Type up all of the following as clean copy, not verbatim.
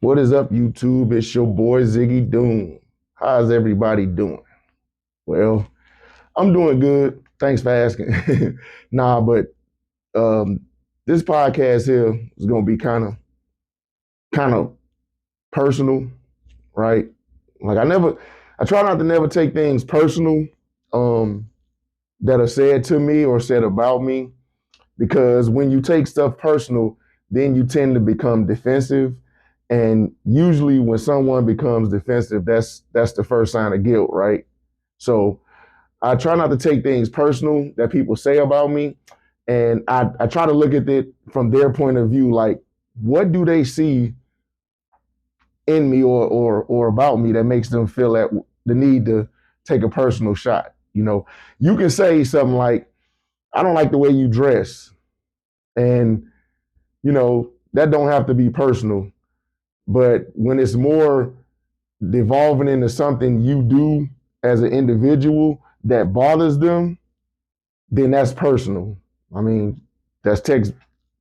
What is up, YouTube? It's your boy Ziggy Doom. How's everybody doing? Well, I'm doing good. Thanks for asking. Nah, but um, this podcast here is gonna be kind of personal, right? Like I try not to never take things personal um, that are said to me or said about me, because when you take stuff personal, then you tend to become defensive. And usually when someone becomes defensive, that's the first sign of guilt, right? So I try not to take things personal that people say about me. And I try to look at it from their point of view, like what do they see in me or about me that makes them feel that the need to take a personal shot. You can say something like, I don't like the way you dress. And, that don't have to be personal. But when it's more devolving into something you do as an individual that bothers them, then that's personal. I mean, that's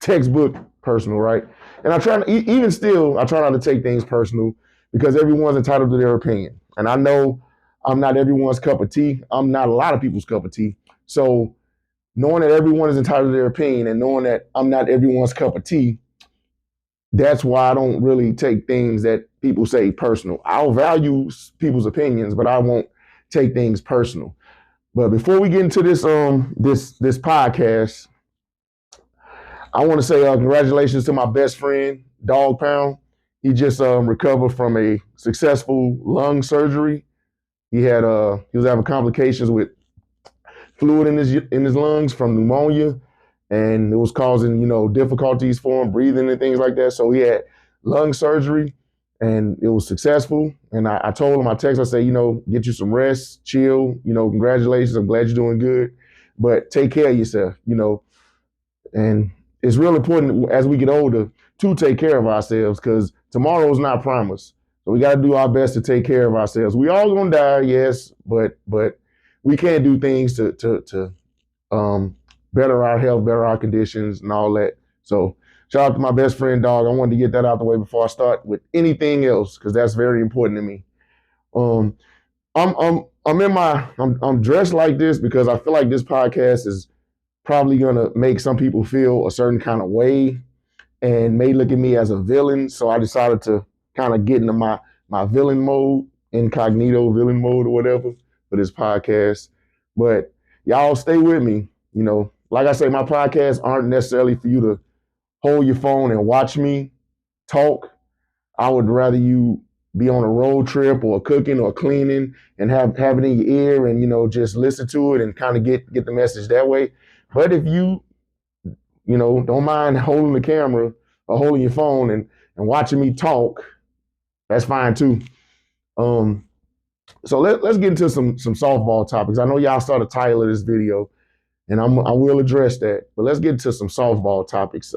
textbook personal, right? And I try to, even still, I try not to take things personal because everyone's entitled to their opinion. And I know I'm not everyone's cup of tea. I'm not a lot of people's cup of tea. So knowing that everyone is entitled to their opinion and knowing that I'm not everyone's cup of tea, that's why I don't really take things that people say personal. I'll value people's opinions, but I won't take things personal. But before we get into this podcast, I want to say congratulations to my best friend, Dog Pound. He just recovered from a successful lung surgery. He was having complications with fluid in his lungs from pneumonia, and it was causing difficulties for him breathing and things like that. So he had lung surgery, and it was successful. And I told him, I said, get you some rest, chill. Congratulations. I'm glad you're doing good, but take care of yourself. And it's real important as we get older to take care of ourselves because tomorrow's not promised. So we got to do our best to take care of ourselves. We all gonna die, yes, but we can't do things to better our health, better our conditions, and all that. So shout out to my best friend, Dog. I wanted to get that out the way before I start with anything else because that's very important to me. I'm dressed like this because I feel like this podcast is probably gonna make some people feel a certain kind of way and may look at me as a villain. So I decided to kind of get into my villain mode, incognito villain mode or whatever for this podcast. But y'all stay with me. Like I say, my podcasts aren't necessarily for you to hold your phone and watch me talk. I would rather you be on a road trip or cooking or cleaning and have it in your ear and, just listen to it and kind of get the message that way. But if you don't mind holding the camera or holding your phone and watching me talk, that's fine too. So let's get into some softball topics. I know y'all saw the title of this video, and I will address that. But let's get into some softball topics.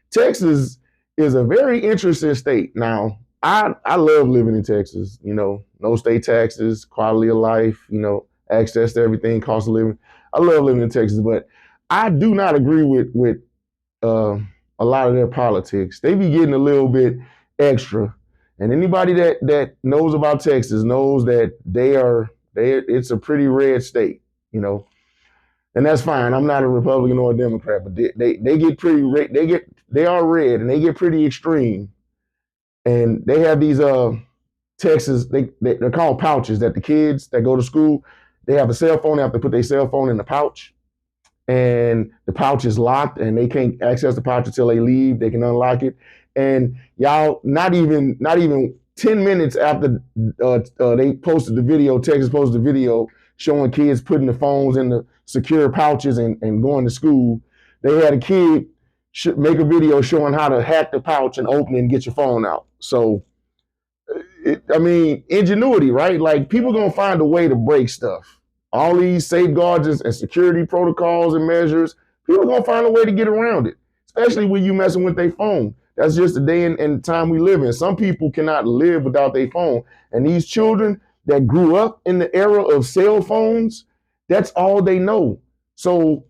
Texas is a very interesting state. Now, I love living in Texas. No state taxes, quality of life, access to everything, cost of living. I love living in Texas, but I do not agree with a lot of their politics. They be getting a little bit extra. And anybody that knows about Texas knows that it's a pretty red state, and that's fine. I'm not a Republican or a Democrat, but they get pretty red. They are red and they get pretty extreme. And they have these Texas, they're called pouches that the kids that go to school, they have a cell phone, they have to put their cell phone in the pouch. And the pouch is locked and they can't access the pouch until they leave. They can unlock it. And y'all, not even 10 minutes after they posted the video, Texas posted the video showing kids putting the phones in the secure pouches and going to school, they had a kid make a video showing how to hack the pouch and open it and get your phone out. So, ingenuity, right? Like people gonna find a way to break stuff. All these safeguards and security protocols and measures, people are gonna find a way to get around it, especially when you messing with their phone. That's just the day and time we live in. Some people cannot live without their phone. And these children that grew up in the era of cell phones, that's all they know. So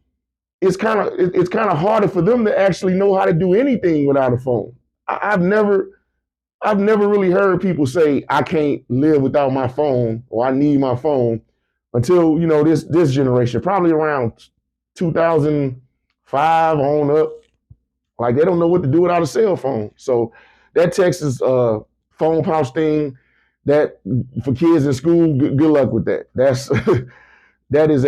it's kind of harder for them to actually know how to do anything without a phone. I've never I've never really heard people say I can't live without my phone or I need my phone until this generation, probably around 2005 on up. Like they don't know what to do without a cell phone. So that Texas phone pouch thing, that for kids in school, good luck with that. That is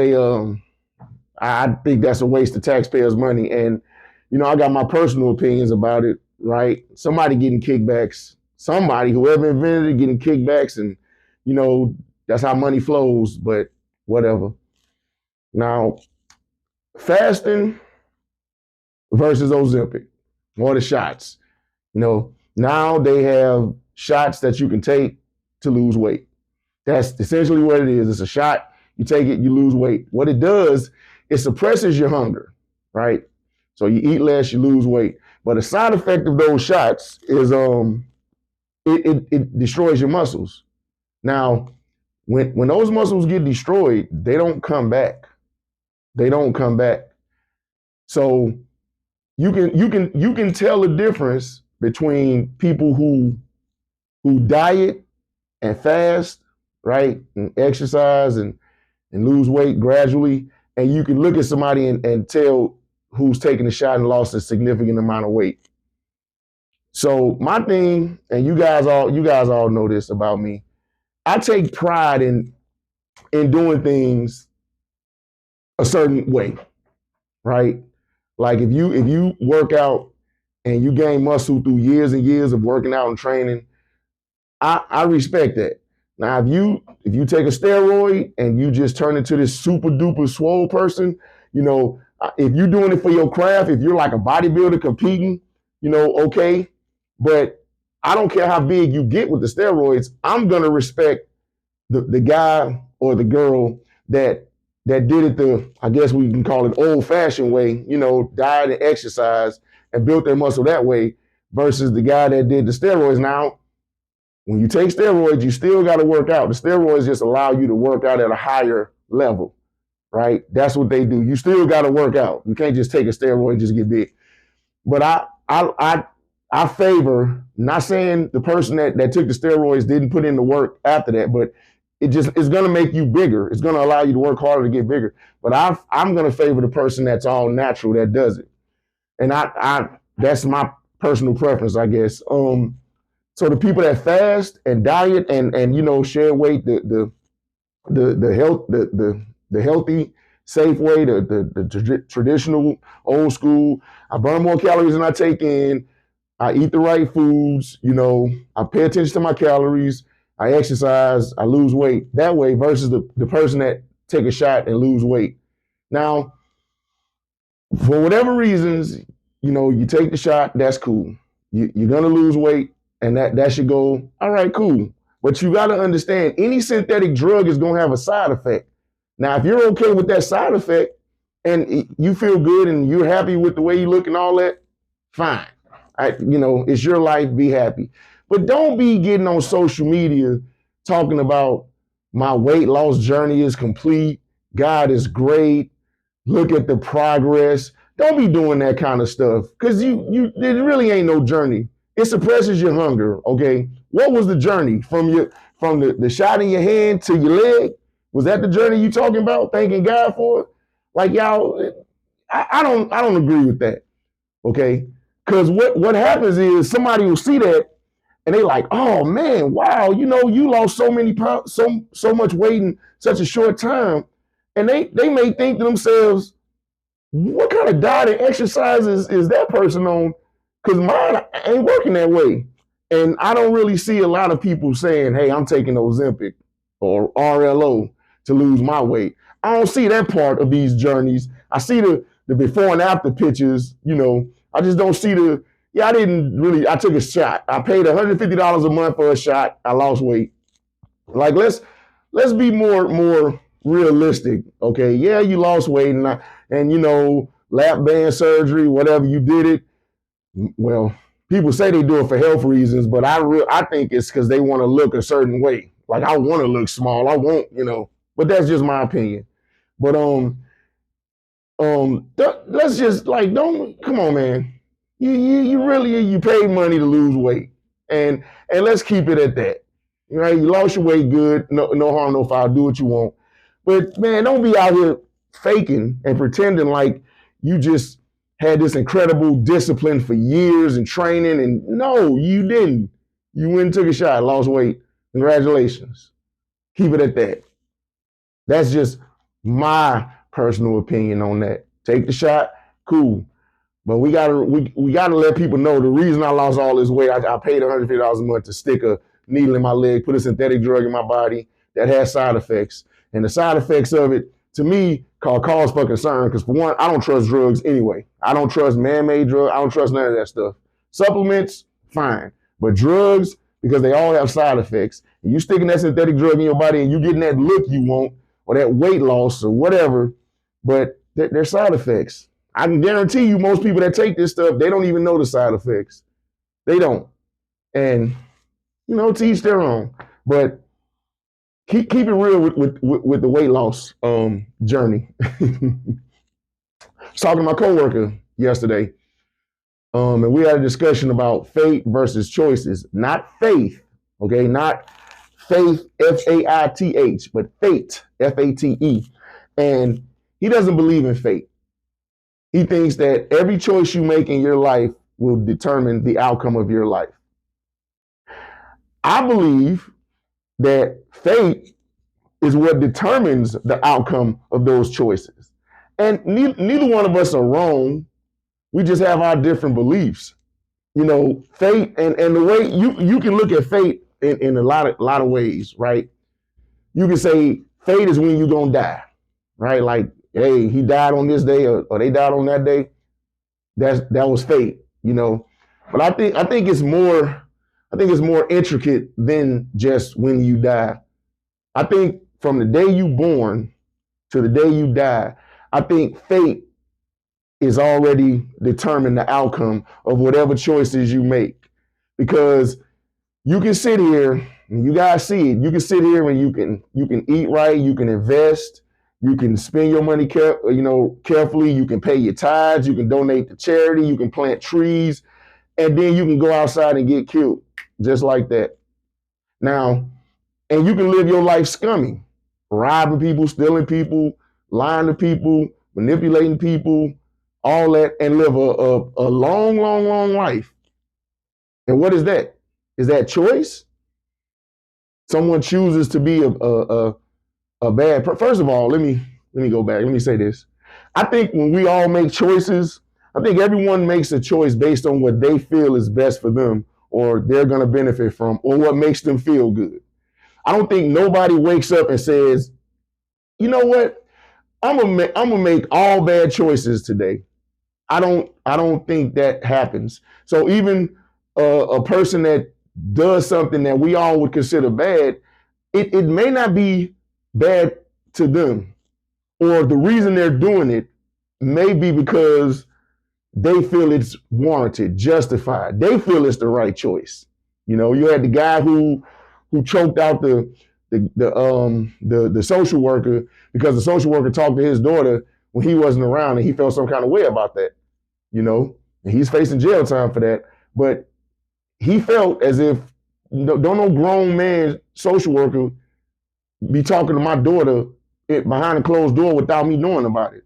I think that's a waste of taxpayers' money. And I got my personal opinions about it. Right, somebody getting kickbacks, whoever invented it, getting kickbacks, and that's how money flows. But whatever. Now, fasting versus Ozempic, or the shots. Now they have shots that you can take to lose weight. That's essentially what it is. It's a shot. You take it, you lose weight. What it does, it suppresses your hunger, right? So you eat less, you lose weight. But a side effect of those shots is it destroys your muscles. Now, when those muscles get destroyed, they don't come back. They don't come back. So you can tell the difference between people who diet and fast, right, and exercise and lose weight gradually, and you can look at somebody and tell who's taken a shot and lost a significant amount of weight. So my thing, and you guys all know this about me, I take pride in doing things a certain way, right? Like if you work out and you gain muscle through years and years of working out and training, I respect that. Now, if you take a steroid and you just turn into this super duper swole person, if you're doing it for your craft, if you're like a bodybuilder competing, okay. But I don't care how big you get with the steroids. I'm gonna respect the guy or the girl that did it I guess we can call it old-fashioned way, diet and exercise and built their muscle that way, versus the guy that did the steroids. Now, when you take steroids, you still got to work out. The steroids just allow you to work out at a higher level, right? That's what they do. You still got to work out. You can't just take a steroid and just get big. But I favor, not saying the person that took the steroids didn't put in the work after that, but it's going to make you bigger. It's going to allow you to work harder to get bigger. But I'm going to favor the person that's all natural that does it. And that's my personal preference, I guess. So the people that fast and diet and share weight the healthy, safe way, the traditional, old school, I burn more calories than I take in. I eat the right foods. I pay attention to my calories. I exercise. I lose weight that way versus the person that take a shot and lose weight. Now, for whatever reasons, you take the shot. That's cool. You're gonna lose weight. And that should go, all right, cool. But you got to understand, any synthetic drug is going to have a side effect. Now, if you're okay with that side effect and you feel good and you're happy with the way you look and all that, fine. It's your life, be happy. But don't be getting on social media talking about my weight loss journey is complete. God is great. Look at the progress. Don't be doing that kind of stuff because it really ain't no journey. It suppresses your hunger, okay? What was the journey from the shot in your hand to your leg? Was that the journey you talking about? Thanking God for it? Like y'all, I don't agree with that, okay? Because what happens is somebody will see that and they like, oh man, wow, you lost so many pounds, so much weight in such a short time, and they may think to themselves, what kind of diet and exercise is that person on? Because mine ain't working that way. And I don't really see a lot of people saying, hey, I'm taking Ozempic or RLO to lose my weight. I don't see that part of these journeys. I see the before and after pictures, I just don't see I took a shot. I paid $150 a month for a shot. I lost weight. Like, let's be more realistic, okay? Yeah, you lost weight and lap band surgery, whatever, you did it. Well, people say they do it for health reasons, but I think it's because they want to look a certain way. Like, I want to look small. I won't, but that's just my opinion. But let's just don't come on, man. You really paid money to lose weight, And let's keep it at that. Right? You lost your weight, good. No harm, no foul. Do what you want. But man, don't be out here faking and pretending like you just had this incredible discipline for years and training. And no, you didn't. You went and took a shot, lost weight. Congratulations. Keep it at that. That's just my personal opinion on that. Take the shot, cool. But we gotta let people know the reason I lost all this weight. I paid $150 a month to stick a needle in my leg, put a synthetic drug in my body that has side effects. And the side effects of it, to me, cause for concern. Because for one, I don't trust drugs anyway. I don't trust man-made drugs. I don't trust none of that stuff. Supplements, fine. But drugs, because they all have side effects, and you sticking that synthetic drug in your body and you getting that look you want, or that weight loss or whatever, but they're side effects. I can guarantee you most people that take this stuff, they don't even know the side effects. They don't. And, to each their own. But keep it real with the weight loss journey. I was talking to my coworker yesterday, and we had a discussion about fate versus choices. Not faith, okay? Not faith, F-A-I-T-H, but fate, F-A-T-E. And he doesn't believe in fate. He thinks that every choice you make in your life will determine the outcome of your life. I believe that fate is what determines the outcome of those choices. And neither one of us are wrong. We just have our different beliefs. Fate and the way you can look at fate in a lot of ways, right? You can say fate is when you're gonna die, right? Like, hey, he died on this day or they died on that day. That was fate, But I think it's more intricate than just when you die. I think from the day you born to the day you die, I think fate is already determined the outcome of whatever choices you make. Because you can sit here, and you guys see it, you can sit here and you can eat right, you can invest, you can spend your money carefully, you can pay your tithes, you can donate to charity, you can plant trees, and then you can go outside and get killed just like that. Now, and you can live your life scummy, robbing people, stealing people, lying to people, manipulating people, all that, and live a long, long, long life. And what is that? Is that choice? Someone chooses to be a bad person. First of all, let me go back. Let me say this. I think when we all make choices, I think everyone makes a choice based on what they feel is best for them, or they're going to benefit from, or what makes them feel good. I don't think nobody wakes up and says, you know what? I'm gonna make all bad choices today. I don't think that happens. So even a person that does something that we all would consider bad, it may not be bad to them, or the reason they're doing it may be because they feel it's warranted, justified. They feel it's the right choice. You had the guy who choked out the social worker because the social worker talked to his daughter when he wasn't around, and he felt some kind of way about that. And he's facing jail time for that. But he felt as if don't no grown man social worker be talking to my daughter behind a closed door without me knowing about it.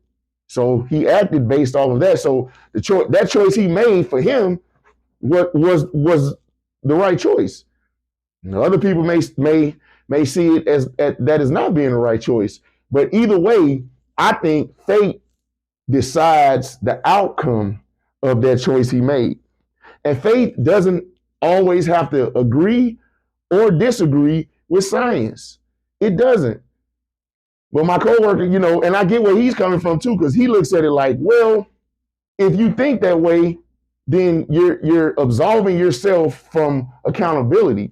So he acted based off of that. So that choice he made for him was the right choice. Other people may see it as that as not being the right choice. But either way, I think fate decides the outcome of that choice he made. And faith doesn't always have to agree or disagree with science. It doesn't. But my coworker, and I get where he's coming from too, because he looks at it like, well, if you think that way, then you're absolving yourself from accountability,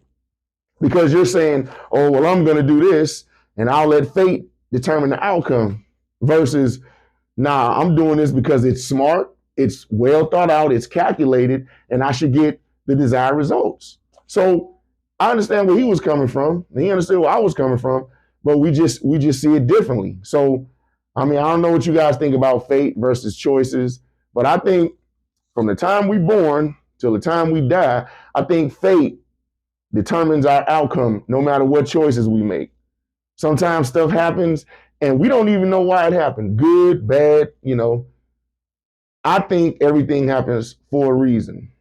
because you're saying, oh, well, I'm going to do this and I'll let fate determine the outcome, versus, nah, I'm doing this because it's smart, it's well thought out, it's calculated, and I should get the desired results. So I understand where he was coming from, and he understood where I was coming from, but we just see it differently. So, I don't know what you guys think about fate versus choices, but I think from the time we're born till the time we die, I think fate determines our outcome, no matter what choices we make. Sometimes stuff happens and we don't even know why it happened. Good, bad, I think everything happens for a reason.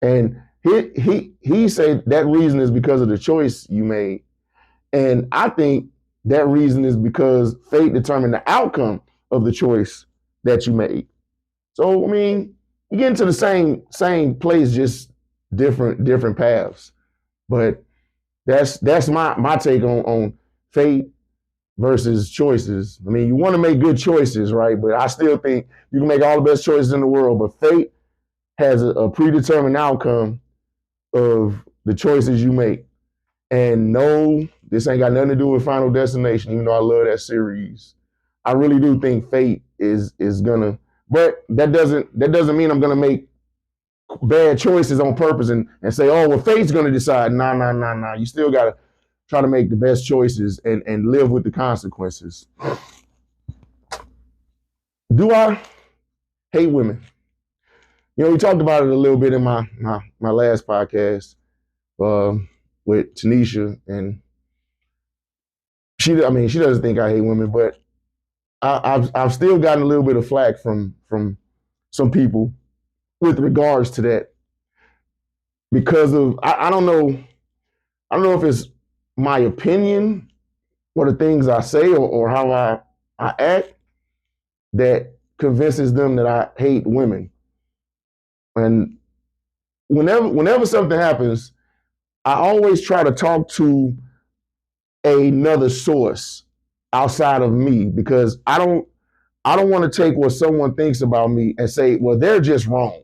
And he said that reason is because of the choice you made. And I think that reason is because fate determined the outcome of the choice that you made. So I mean, you get into the same place, just different paths. But that's my take on fate versus choices. I mean, you want to make good choices, right? But I still think you can make all the best choices in the world, but fate has a predetermined outcome of the choices you make. And no, this ain't got nothing to do with Final Destination, even though I love that series. I really do think fate is gonna, but that doesn't mean I'm gonna make bad choices on purpose and say, oh, well, fate's gonna decide. Nah. You still gotta try to make the best choices and live with the consequences. Do I hate women? We talked about it a little bit in my last podcast with Tanisha, and she doesn't think I hate women, but I've still gotten a little bit of flack from some people with regards to that because of I don't know if it's my opinion or the things I say or how I act that convinces them that I hate women. And whenever something happens, I always try to talk to another source outside of me because I don't want to take what someone thinks about me and say, well, they're just wrong.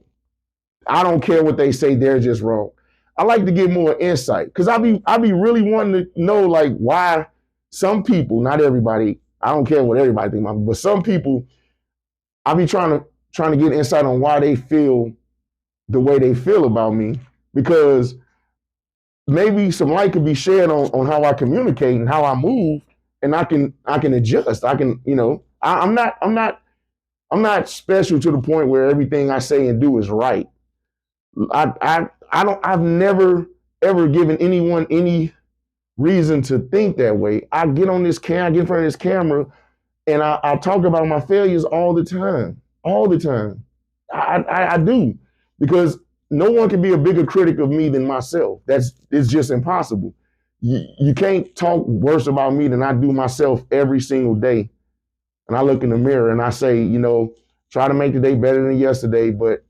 I don't care what they say, they're just wrong. I like to get more insight because I be really wanting to know like why some people, not everybody, I don't care what everybody thinks about me, but some people, I be trying to get insight on why they feel the way they feel about me, because maybe some light could be shed on how I communicate and how I move, and I can adjust. I can, I'm not special to the point where everything I say and do is right. I've never ever given anyone any reason to think that way. I get on this I get in front of this camera and I talk about my failures all the time. I do, because no one can be a bigger critic of me than myself. It's just impossible. You can't talk worse about me than I do myself every single day. And I look in the mirror and I say, try to make the day better than yesterday, but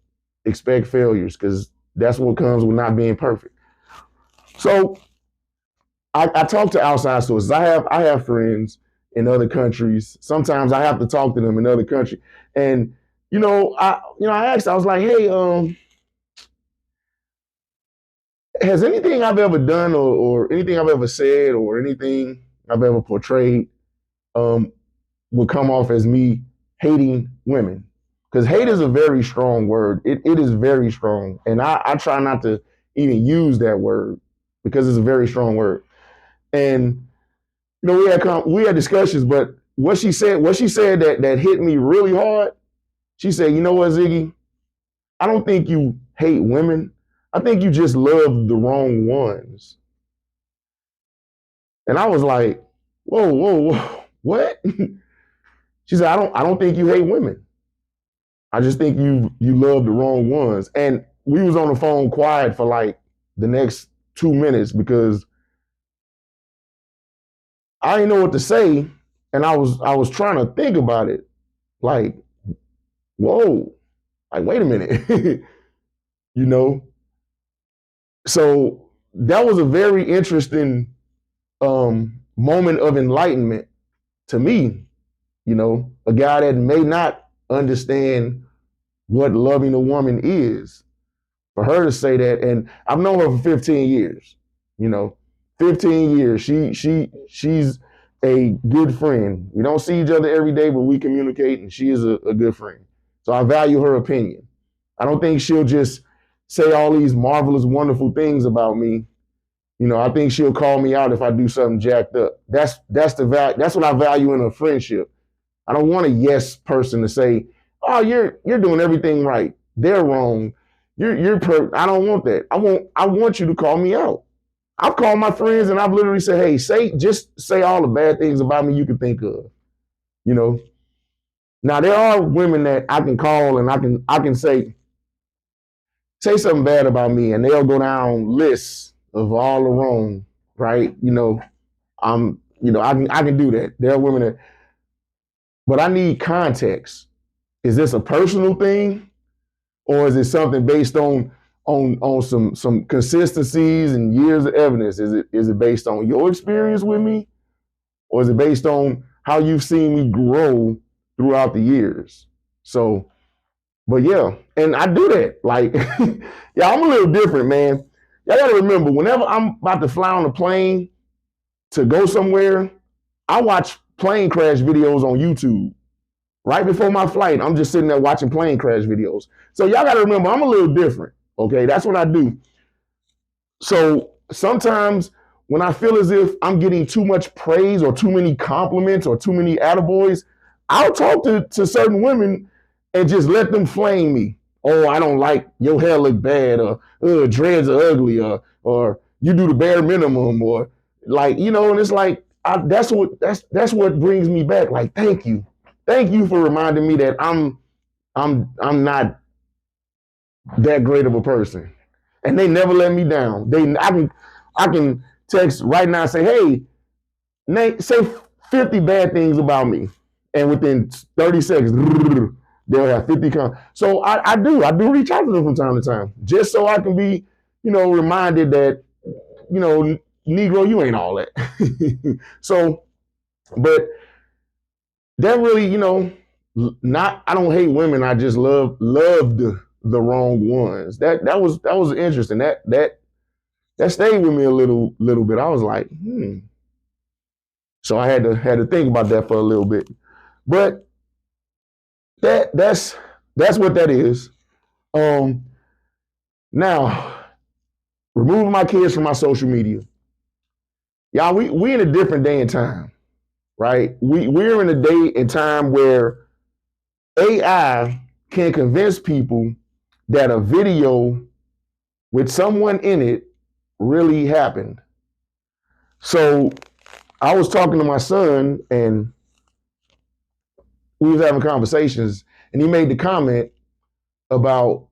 expect failures, because that's what comes with not being perfect. So I talk to outside sources. I have friends in other countries. Sometimes I have to talk to them in other countries. And I asked, I was like, hey, has anything I've ever done or anything I've ever said or anything I've ever portrayed would come off as me hating women? Because hate is a very strong word. It is very strong. And I try not to even use that word because it's a very strong word. And we had discussions, but what she said that hit me really hard, she said, you know what, Ziggy? I don't think you hate women. I think you just love the wrong ones. And I was like, whoa, what? She said, I don't think you hate women. I just think you love the wrong ones. And we was on the phone quiet for like the next 2 minutes because I didn't know what to say. And I was trying to think about it. Like, whoa, like, wait a minute. So that was a very interesting moment of enlightenment to me. A guy that may not understand what loving a woman is, for her to say that. And I've known her for 15 years. 15 years. She's a good friend. We don't see each other every day, but we communicate, and she is a good friend. So I value her opinion. I don't think she'll just say all these marvelous, wonderful things about me. I think she'll call me out if I do something jacked up. That's what I value in a friendship. I don't want a yes person to say, "Oh, you're doing everything right. They're wrong. I don't want that. I want you to call me out. I've called my friends and I've literally said, hey, just say all the bad things about me you can think of. You know. Now there are women that I can call and I can say something bad about me and they'll go down lists of all the wrong, right? I can do that. There are women that, but I need context. Is this a personal thing, or is it something based on some consistencies and years of evidence? Is it based on your experience with me, or is it based on how you've seen me grow throughout the years? So, but yeah, and I do that. Like, yeah, I'm a little different, man. Y'all gotta remember, whenever I'm about to fly on a plane to go somewhere, I watch plane crash videos on YouTube. Right before my flight, I'm just sitting there watching plane crash videos. So y'all gotta remember, I'm a little different. Okay, that's what I do. So sometimes when I feel as if I'm getting too much praise or too many compliments or too many attaboys, I'll talk to certain women and just let them flame me. Oh, I don't like your hair look bad, or dreads are ugly, or you do the bare minimum, or like, and it's like that's what brings me back. Like, thank you for reminding me that I'm not that great of a person, and they never let me down. I can text right now and say, hey, Nate, say 50 bad things about me, and within 30 seconds, they'll have 50 comments. So I do reach out to them from time to time, just so I can be, reminded that, Negro, you ain't all that. So, but that really, I don't hate women. I just loved the wrong ones. That was interesting. That stayed with me a little bit. I was like, So I had to think about that for a little bit. But that's what that is. Now, removing my kids from my social media. Y'all, we in a different day and time, right? We're in a day and time where AI can convince people that a video with someone in it really happened. So I was talking to my son and we was having conversations, and he made the comment about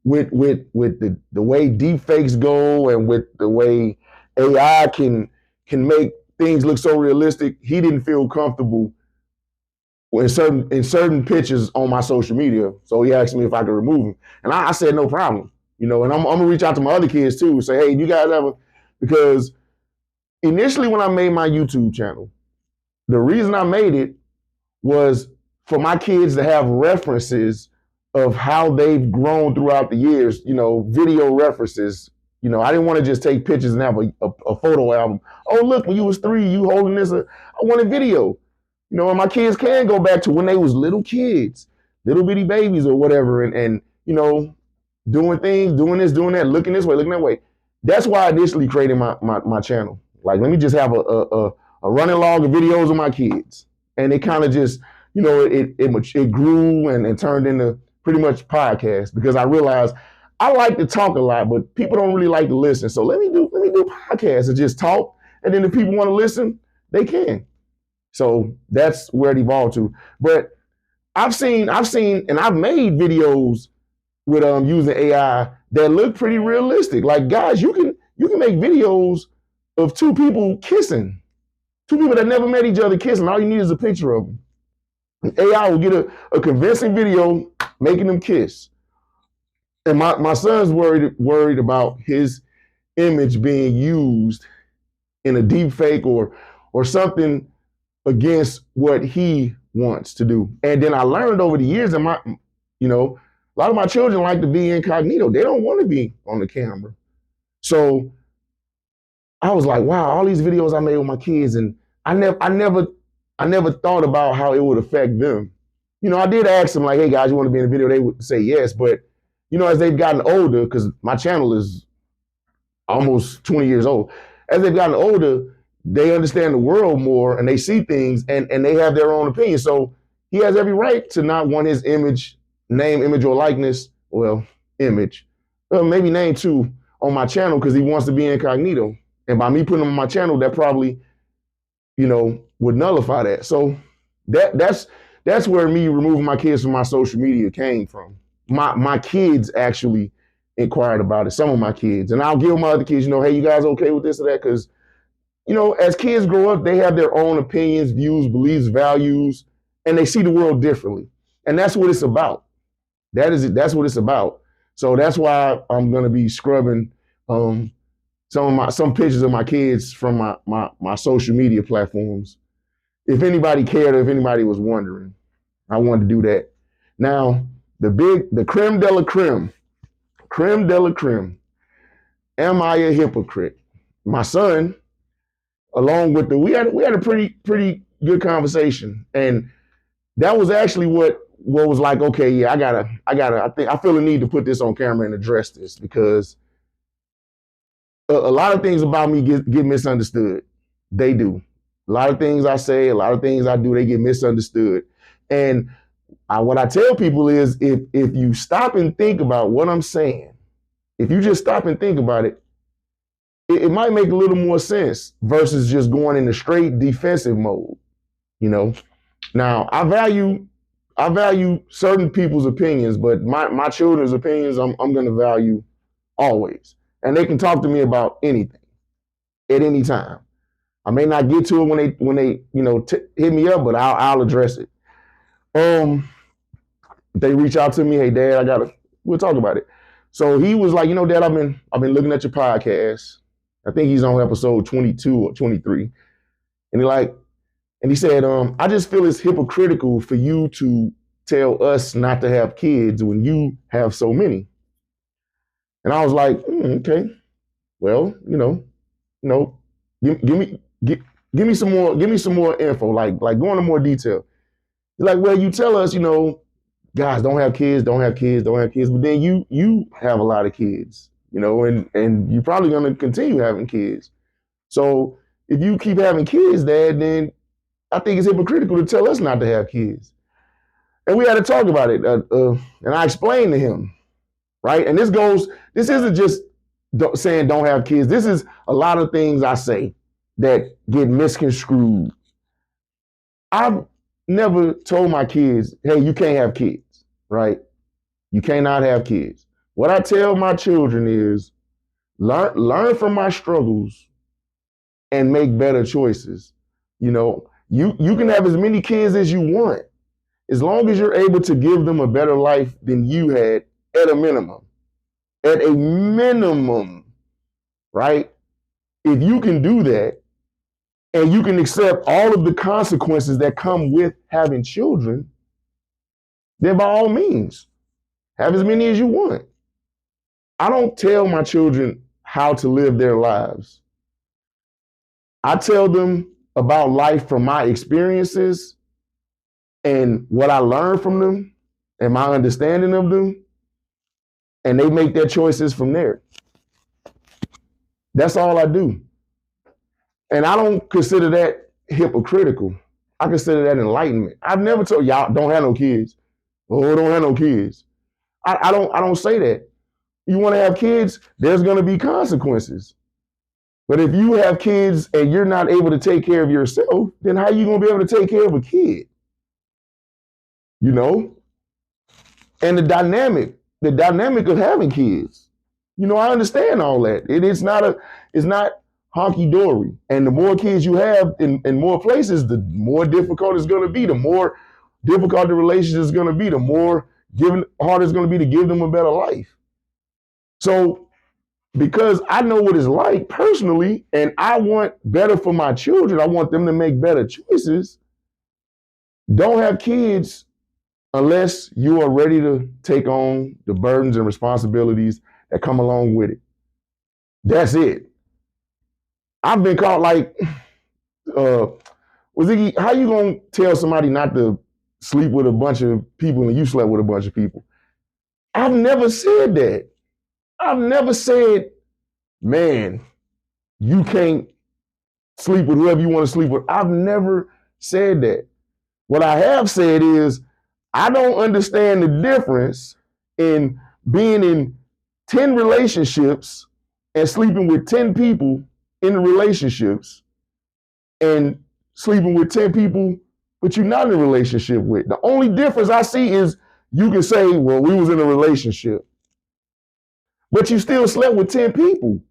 with the way deepfakes go and with the way AI can make things look so realistic. He didn't feel comfortable in certain pictures on my social media, so he asked me if I could remove them, and I said no problem. And I'm gonna reach out to my other kids too, say, hey, you guys ever? Because initially when I made my YouTube channel, the reason I made it was for my kids to have references of how they've grown throughout the years, video references. I didn't want to just take pictures and have a photo album. Oh, look, when you was 3, you holding this. I wanted video. And my kids can go back to when they was little kids, little bitty babies or whatever, and doing things, doing this, doing that, looking this way, looking that way. That's why I initially created my channel. Like, let me just have a running log of videos of my kids. And it kind of just, it grew and turned into pretty much podcast, because I realized I like to talk a lot, but people don't really like to listen. So let me do podcasts and just talk. And then if people want to listen, they can. So that's where it evolved to. But I've seen, and I've made videos with using AI that look pretty realistic. Like, guys, you can make videos of 2 people kissing, 2 people that never met each other kissing. All you need is a picture of them. And AI will get a convincing video making them kiss. And my son's worried about his image being used in a deep fake or something against what he wants to do. And then I learned over the years that a lot of my children like to be incognito. They don't want to be on the camera. So I was like, wow, all these videos I made with my kids, and I never thought about how it would affect them. I did ask them, like, hey guys, you want to be in a video? They would say yes, but as they've gotten older, because my channel is almost 20 years old, as they've gotten older, they understand the world more and they see things and they have their own opinion. So he has every right to not want his name, image, or likeness, maybe name too, on my channel because he wants to be incognito. And by me putting him on my channel, that probably, would nullify that. So that's where me removing my kids from my social media came from. My kids actually inquired about it, some of my kids. And I'll give my other kids, hey, you guys okay with this or that? Because, as kids grow up, they have their own opinions, views, beliefs, values, and they see the world differently. And that's what it's about. That's what it's about. So that's why I'm gonna be scrubbing some pictures of my kids from my social media platforms. If anybody cared, or if anybody was wondering, I wanted to do that. Now, the creme de la creme. Am I a hypocrite? My son, along with we had a pretty good conversation, and that was actually what was like. Okay, yeah, I feel the need to put this on camera and address this because a lot of things about me get misunderstood. They do. A lot of things I say, a lot of things I do, they get misunderstood. And what I tell people is if you stop and think about what I'm saying, if you just stop and think about it, it might make a little more sense versus just going in a straight defensive mode. Now I value certain people's opinions, but my children's opinions I'm going to value always. And they can talk to me about anything at any time. I may not get to it when they hit me up, but I'll address it. They reach out to me, hey Dad, we'll talk about it. So he was like, Dad, I've been looking at your podcast. I think he's on episode 22 or 23. And he said, I just feel it's hypocritical for you to tell us not to have kids when you have so many. And I was like, okay, well, give me some more info, like go into more detail. He's like, well, you tell us, guys don't have kids, but then you have a lot of kids, and you're probably gonna continue having kids. So if you keep having kids, Dad, then I think it's hypocritical to tell us not to have kids. And we had to talk about it, and I explained to him, right? And this isn't just saying don't have kids. This is a lot of things I say that get misconstrued. I've never told my kids, hey, you can't have kids, right? You cannot have kids. What I tell my children is learn from my struggles and make better choices. You can have as many kids as you want, as long as you're able to give them a better life than you had at a minimum. At a minimum, right? If you can do that, and you can accept all of the consequences that come with having children, then by all means, have as many as you want. I don't tell my children how to live their lives. I tell them about life from my experiences and what I learned from them and my understanding of them, and they make their choices from there. That's all I do. And I don't consider that hypocritical. I consider that enlightenment. I've never told y'all don't have no kids. Oh, don't have no kids. I don't say that. You want to have kids, there's going to be consequences. But if you have kids and you're not able to take care of yourself, then how are you going to be able to take care of a kid? And the dynamic of having kids. I understand all that. It's not honky-dory. And the more kids you have in more places, the more difficult it's going to be. The more difficult the relationship is going to be, the more harder it's going to be to give them a better life. So because I know what it's like personally, and I want better for my children, I want them to make better choices, don't have kids unless you are ready to take on the burdens and responsibilities that come along with it. That's it. I've been caught like, how you gonna tell somebody not to sleep with a bunch of people and you slept with a bunch of people? I've never said that. I've never said, man, you can't sleep with whoever you want to sleep with. I've never said that. What I have said is, I don't understand the difference in being in 10 relationships and sleeping with 10 people in relationships and sleeping with 10 people but you're not in a relationship with. The only difference I see is you can say, well, we was in a relationship, but you still slept with 10 people.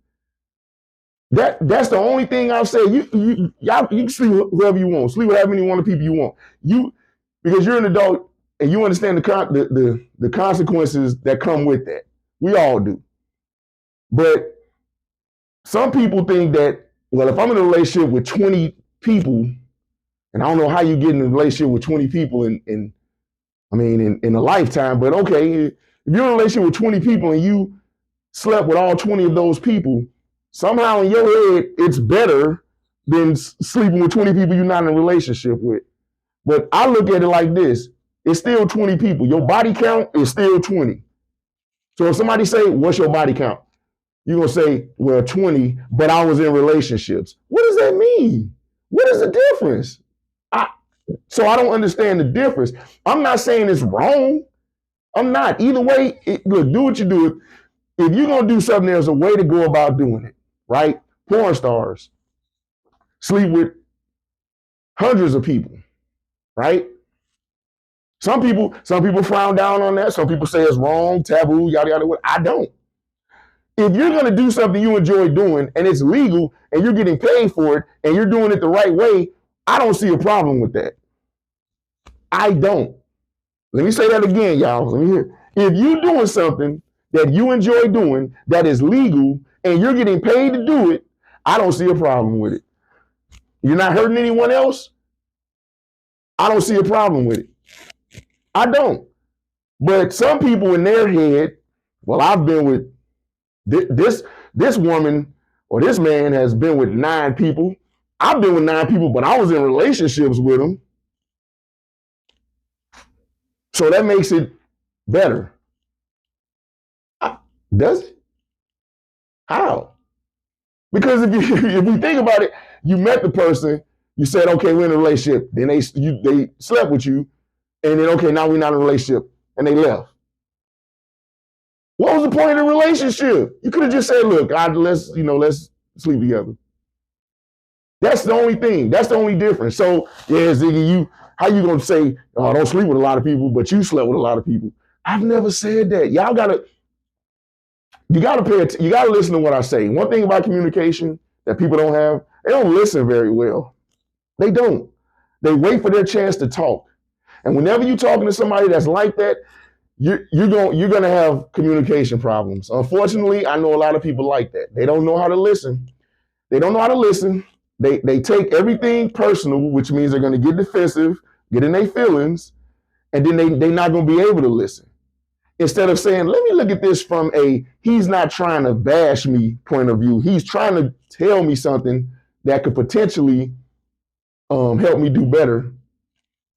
That's the only thing I'll say. You can sleep with whoever you want, sleep with however many people you want. Because you're an adult and you understand the consequences that come with that. We all do. But some people think that, well, if I'm in a relationship with 20 people, and I don't know how you get in a relationship with 20 people in a lifetime, but okay, if you're in a relationship with 20 people and you slept with all 20 of those people, somehow in your head, it's better than sleeping with 20 people you're not in a relationship with. But I look at it like this. It's still 20 people. Your body count is still 20. So if somebody say, what's your body count? You're going to say, well, 20, but I was in relationships. What does that mean? What is the difference? So I don't understand the difference. I'm not saying it's wrong. I'm not. Either way, look, do what you do. If you're going to do something, there's a way to go about doing it, right? Porn stars sleep with hundreds of people, right? Some people frown down on that. Some people say it's wrong, taboo, yada, yada. I don't. If you're going to do something you enjoy doing and it's legal and you're getting paid for it and you're doing it the right way, I don't see a problem with that. I don't. Let me say that again, y'all. Let me hear. If you're doing something that you enjoy doing that is legal and you're getting paid to do it, I don't see a problem with it. You're not hurting anyone else? I don't see a problem with it. I don't. But some people in their head, well, I've been with this woman or this man has been with 9 people. I've been with 9 people, but I was in relationships with them. So that makes it better. Does it? How? Because if you think about it, you met the person, you said, okay, we're in a relationship. Then they slept with you, and then okay, now we're not in a relationship, and they left. What was the point of the relationship? You could have just said, look, let's sleep together. That's the only thing. That's the only difference. So, yeah, Ziggy, how you gonna say, oh, I don't sleep with a lot of people, but you slept with a lot of people? I've never said that. You gotta listen to what I say. One thing about communication that people don't have, they don't listen very well. They don't. They wait for their chance to talk. And whenever you're talking to somebody that's like that, you're gonna have communication problems. Unfortunately, I know a lot of people like that. They don't know how to listen. They don't know how to listen. They take everything personal, which means they're gonna get defensive, get in their feelings, and then they're not gonna be able to listen. Instead of saying, let me look at this from he's not trying to bash me point of view. He's trying to tell me something that could potentially help me do better.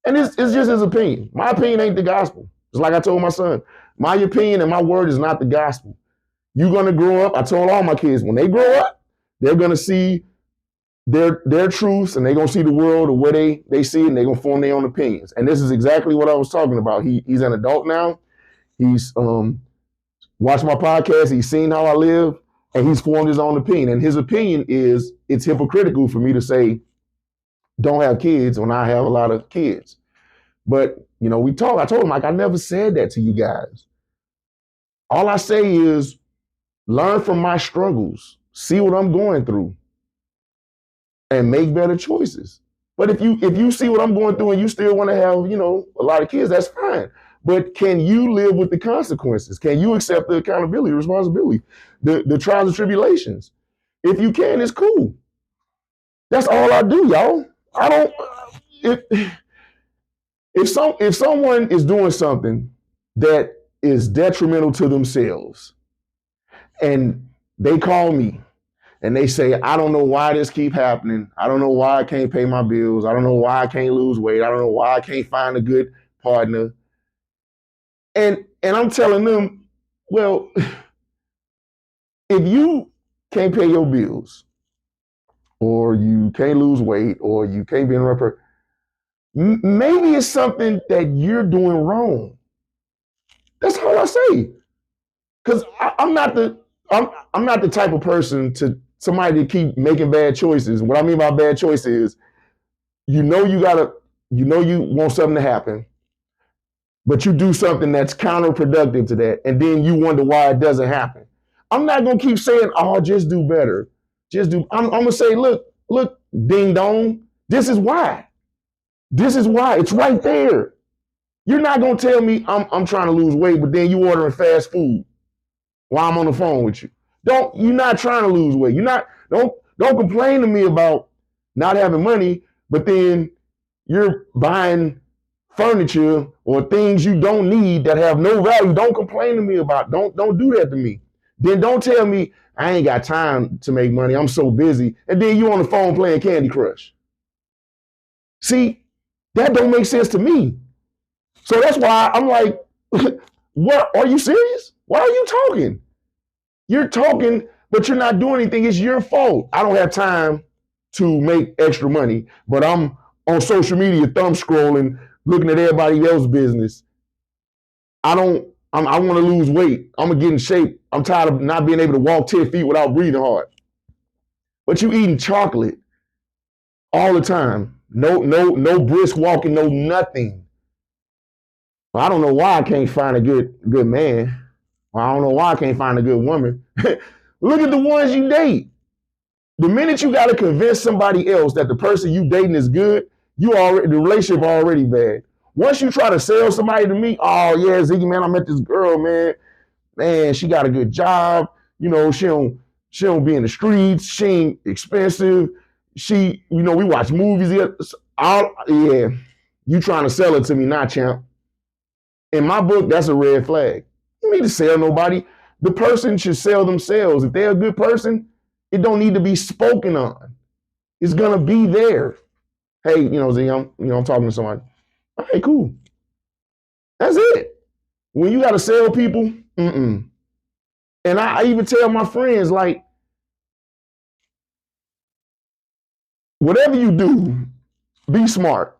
And it's just his opinion. My opinion ain't the gospel. Just like I told my son, my opinion and my word is not the gospel. You're going to grow up. I told all my kids, when they grow up, they're going to see their truths and they're going to see the world the way they see it, and they're going to form their own opinions. And this is exactly what I was talking about. He's an adult now. He's watched my podcast. He's seen how I live, and he's formed his own opinion. And his opinion is it's hypocritical for me to say, don't have kids when I have a lot of kids. But, I told him, like, I never said that to you guys. All I say is learn from my struggles, see what I'm going through, and make better choices. But if you see what I'm going through and you still want to have, a lot of kids, that's fine. But can you live with the consequences? Can you accept the accountability, responsibility, the trials and tribulations? If you can, it's cool. That's all I do, y'all. I don't. If someone is doing something that is detrimental to themselves, and they call me and they say, I don't know why this keep happening. I don't know why I can't pay my bills. I don't know why I can't lose weight. I don't know why I can't find a good partner. And I'm telling them, well, if you can't pay your bills, or you can't lose weight, or you can't be in a rapper, maybe it's something that you're doing wrong. That's all I say. Because I'm not the I'm not the type of person to somebody to keep making bad choices. What I mean by bad choice is, you want something to happen, but you do something that's counterproductive to that, and then you wonder why it doesn't happen. I'm not gonna keep saying, "Oh, just do better." Just do. I'm gonna say, look, ding dong. This is why. This is why. It's right there. You're not gonna tell me I'm trying to lose weight, but then you ordering fast food while I'm on the phone with you. You're not trying to lose weight. You're not. Don't complain to me about not having money, but then you're buying furniture or things you don't need that have no value. Don't complain to me about. Don't do that to me. Then don't tell me I ain't got time to make money. I'm so busy. And then you on the phone playing Candy Crush. See, that don't make sense to me. So that's why I'm like, what? Are you serious? Why are you talking? You're talking, but you're not doing anything. It's your fault. I don't have time to make extra money, but I'm on social media, thumb scrolling, looking at everybody else's business. I want to lose weight. I'm gonna get in shape. I'm tired of not being able to walk 10 feet without breathing hard. But you eating chocolate all the time. No brisk walking, no nothing. Well, I don't know why I can't find a good man. Well, I don't know why I can't find a good woman. Look at the ones you date. The minute you gotta convince somebody else that the person you dating is good, the relationship already bad. Once you try to sell somebody to me, oh yeah, Ziggy, man, I met this girl, man, she got a good job. You know, she don't be in the streets. She ain't expensive. We watch movies. Yeah, you trying to sell it to me, not champ. In my book, that's a red flag. You need to sell nobody. The person should sell themselves. If they're a good person, it don't need to be spoken on. It's gonna be there. Hey, Z, I'm talking to somebody. All right, cool. That's it. When you gotta sell people, And I even tell my friends, like, whatever you do, be smart.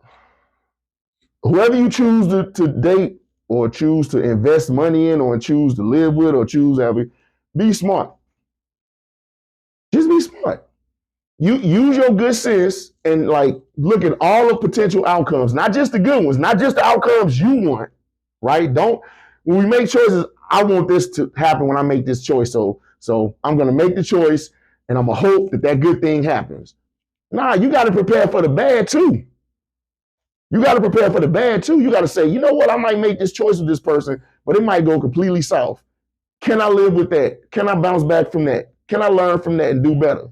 Whoever you choose to date or choose to invest money in or choose to live with or choose be smart. Just be smart. You use your good sense and like look at all the potential outcomes, not just the good ones, not just the outcomes you want, right? When we make choices, I want this to happen when I make this choice. So I'm going to make the choice and I'm going to hope that good thing happens. Nah, you got to prepare for the bad too. You got to prepare for the bad too. You got to say, you know what? I might make this choice with this person, but it might go completely south. Can I live with that? Can I bounce back from that? Can I learn from that and do better?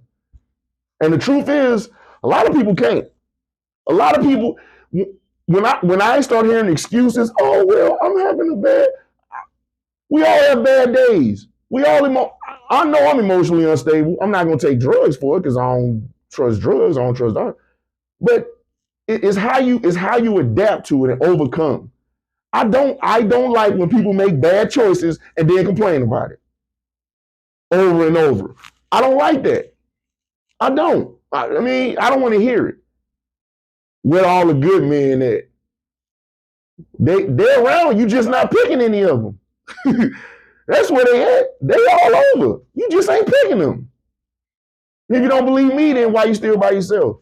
And the truth is, a lot of people can't. A lot of people, when I start hearing excuses, oh, well, I'm having a bad, we all have bad days. I know I'm emotionally unstable. I'm not going to take drugs for it because I don't trust drugs. I don't trust drugs. But it's how you adapt to it and overcome. I don't like when people make bad choices and then complain about it over and over. I don't like that. I don't. I don't want to hear it. Where all the good men at? They're around. You just not picking any of them. That's where they at. They all over. You just ain't picking them. If you don't believe me, then why you still by yourself?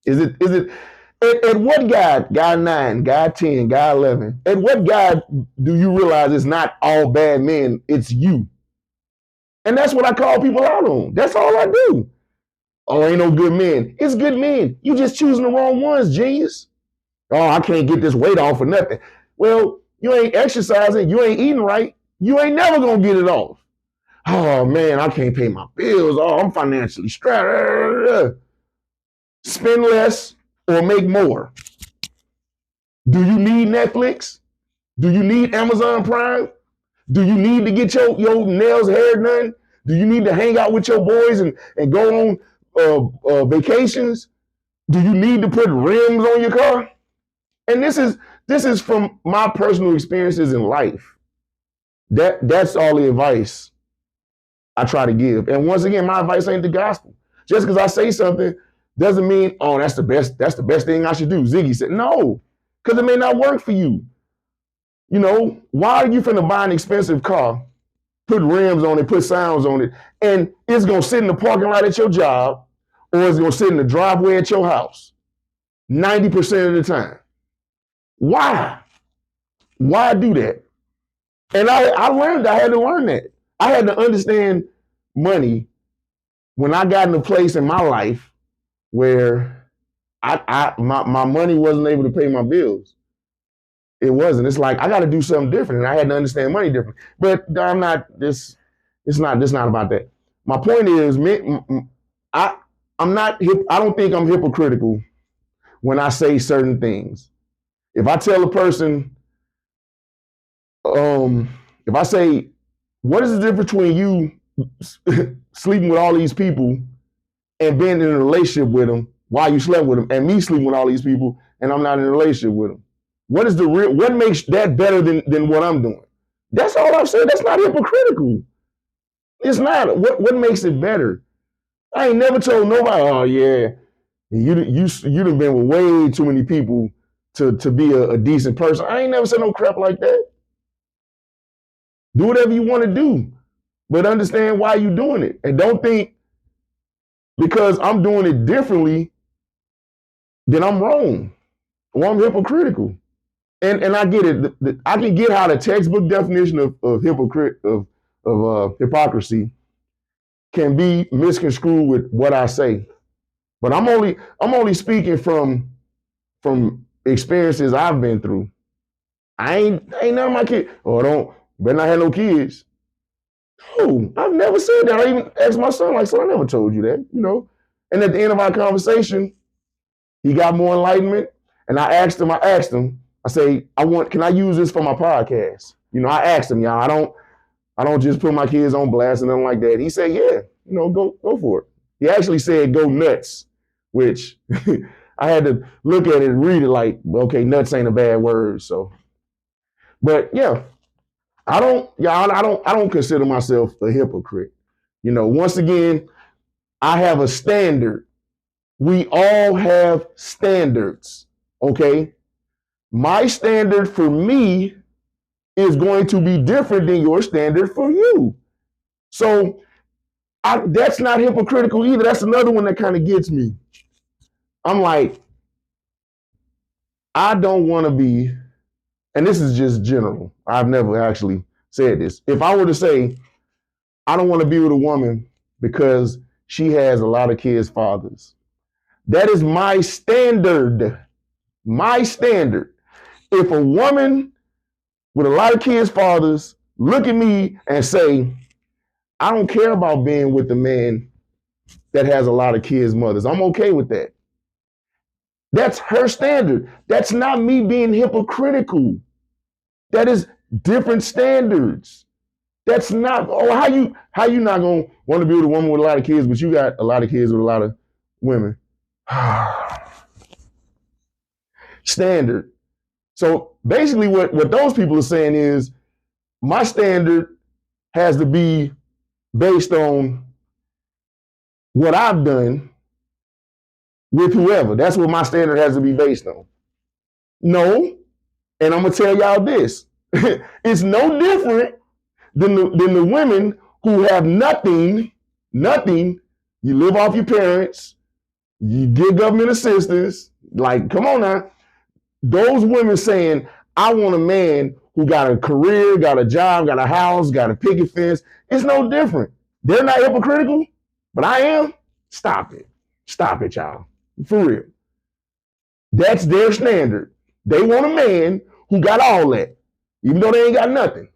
Is it at what God 9, God 10, God 11, at what God do you realize it's not all bad men, it's you? And that's what I call people out on. That's all I do. Oh, ain't no good men. It's good men. You just choosing the wrong ones, genius. Oh, I can't get this weight off for nothing. Well, you ain't exercising. You ain't eating right. You ain't never going to get it off. Oh, man, I can't pay my bills. Oh, I'm financially strapped. Spend less or make more. Do you need Netflix? Do you need Amazon Prime? Do you need to get your nails, hair done? Do you need to hang out with your boys and go on vacations? Do you need to put rims on your car? And this is from my personal experiences in life. That's all the advice I try to give. And once again, my advice ain't the gospel. Just because I say something doesn't mean, oh, that's the best thing I should do. Ziggy said, no, because it may not work for you. Why are you finna buy an expensive car put rims on it, put sounds on it, and it's gonna sit in the parking lot at your job, or it's gonna sit in the driveway at your house 90% of the time. Why? Why do that? And I had to learn that. I had to understand money when I got in a place in my life where my money wasn't able to pay my bills. It wasn't. It's like I got to do something different, and I had to understand money different. But I'm not. It's not. It's not about that. My point is, I'm not. I don't think I'm hypocritical when I say certain things. If I tell a person, if I say, what is the difference between you sleeping with all these people and being in a relationship with them while you slept with them, and me sleeping with all these people and I'm not in a relationship with them? What makes that better than what I'm doing? That's all I've said. That's not hypocritical. It's not. What makes it better? I ain't never told nobody, oh yeah, you done been with way too many people to be a decent person. I ain't never said no crap like that. Do whatever you want to do, but understand why you're doing it. And don't think because I'm doing it differently, then I'm wrong or I'm hypocritical. And I get it. I can get how the textbook definition of hypocrisy can be misconstrued with what I say. But I'm only speaking from experiences I've been through. I ain't none of my kids. Oh, better not have no kids. No, I've never said that. I even asked my son, like, son, I never told you that, you know. And at the end of our conversation, he got more enlightenment. And I asked him, I say, can I use this for my podcast? You know, I asked him, y'all, I don't just put my kids on blast and nothing like that. He said, yeah, you know, go for it. He actually said, go nuts, which I had to look at it and read it like, okay, nuts ain't a bad word. So, but yeah, I don't consider myself a hypocrite. You know, once again, I have a standard. We all have standards, okay? My standard for me is going to be different than your standard for you. So that's not hypocritical either. That's another one that kind of gets me. I'm like, I don't want to be, and this is just general. I've never actually said this. If I were to say, I don't want to be with a woman because she has a lot of kids' fathers. That is my standard. My standard. If a woman with a lot of kids' fathers look at me and say, I don't care about being with a man that has a lot of kids' mothers, I'm okay with that. That's her standard. That's not me being hypocritical. That is different standards. That's not, how you not gonna want to be with a woman with a lot of kids, but you got a lot of kids with a lot of women? Standard. So basically what those people are saying is my standard has to be based on what I've done with whoever. That's what my standard has to be based on. No, and I'm gonna tell y'all this. It's no different than the women who have nothing. You live off your parents, you get government assistance. Like, come on now. Those women saying, I want a man who got a career, got a job, got a house, got a picket fence. It's no different. They're not hypocritical, but I am. Stop it. Stop it, y'all. For real. That's their standard. They want a man who got all that, even though they ain't got nothing.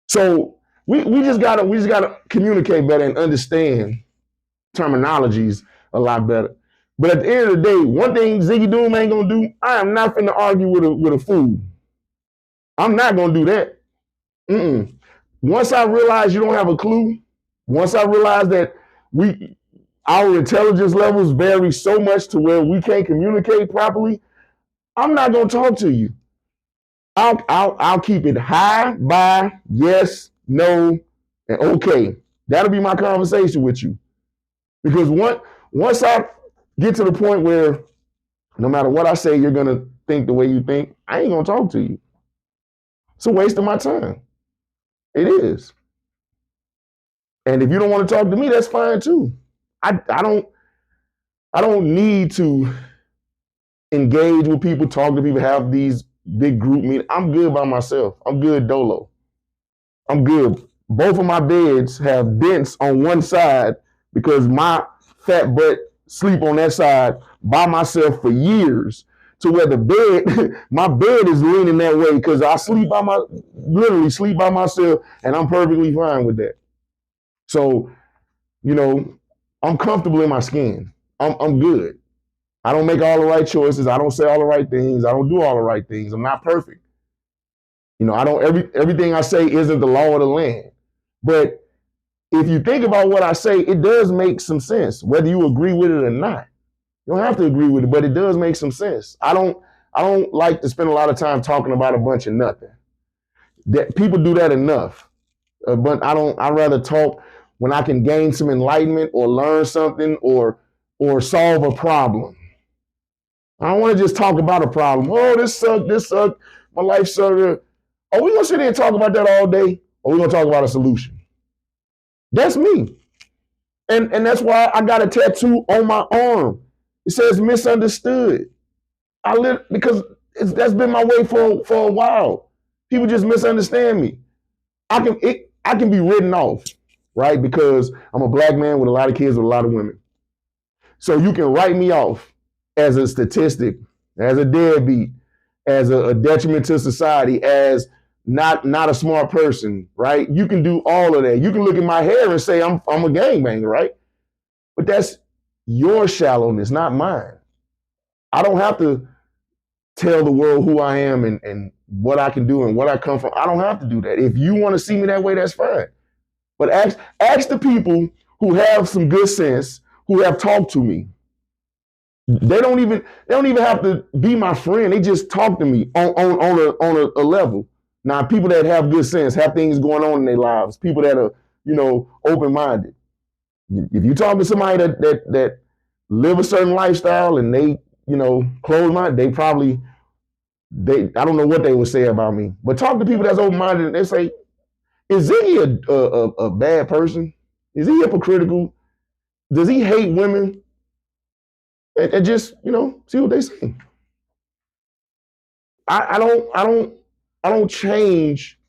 So we just gotta communicate better and understand terminologies a lot better. But at the end of the day, one thing Ziggy Doom ain't gonna do, I am not finna argue with a fool. I'm not gonna do that. Once I realize you don't have a clue, once I realize that our intelligence levels vary so much to where we can't communicate properly, I'm not gonna talk to you. I'll keep it high, bye, yes, no, and okay. That'll be my conversation with you. Because once I get to the point where no matter what I say, you're gonna think the way you think, I ain't gonna talk to you. It's a waste of my time. It is. And if you don't want to talk to me, that's fine too. I don't need to engage with people, talk to people, have these big group meetings. I'm good by myself. I'm good dolo. I'm good. Both of my beds have dents on one side because my fat butt sleep on that side by myself for years. To where the bed, my bed is leaning that way because I literally sleep by myself, and I'm perfectly fine with that. So, you know, I'm comfortable in my skin. I'm good. I don't make all the right choices. I don't say all the right things. I don't do all the right things. I'm not perfect. I don't everything I say isn't the law of the land. But if you think about what I say, it does make some sense, whether you agree with it or not. You don't have to agree with it, but it does make some sense. I don't like to spend a lot of time talking about a bunch of nothing. That people do that enough. But I'd rather talk when I can gain some enlightenment or learn something or solve a problem. I don't want to just talk about a problem. Oh, this sucked, my life sucked. Are we gonna sit there and talk about that all day? Or are we gonna talk about a solution? That's me. And that's why I got a tattoo on my arm. It says misunderstood. Because that's been my way for a while. People just misunderstand me. I can be written off, right? Because I'm a black man with a lot of kids with a lot of women. So you can write me off as a statistic, as a deadbeat, as a detriment to society, as not a smart person, right? You can do all of that. You can look at my hair and say I'm a gangbanger, right? But that's your shallowness, not mine. I don't have to tell the world who I am and what I can do and what I come from. I don't have to do that. If you want to see me that way, that's fine. But ask the people who have some good sense, who have talked to me. They don't even have to be my friend. They just talk to me on a level. Now, people that have good sense, have things going on in their lives, people that are, open-minded. If you talk to somebody that live a certain lifestyle and they, closed-minded, I don't know what they would say about me. But talk to people that's open-minded and they say, is Ziggy a bad person? Is he hypocritical? Does he hate women? And just, see what they say. I don't change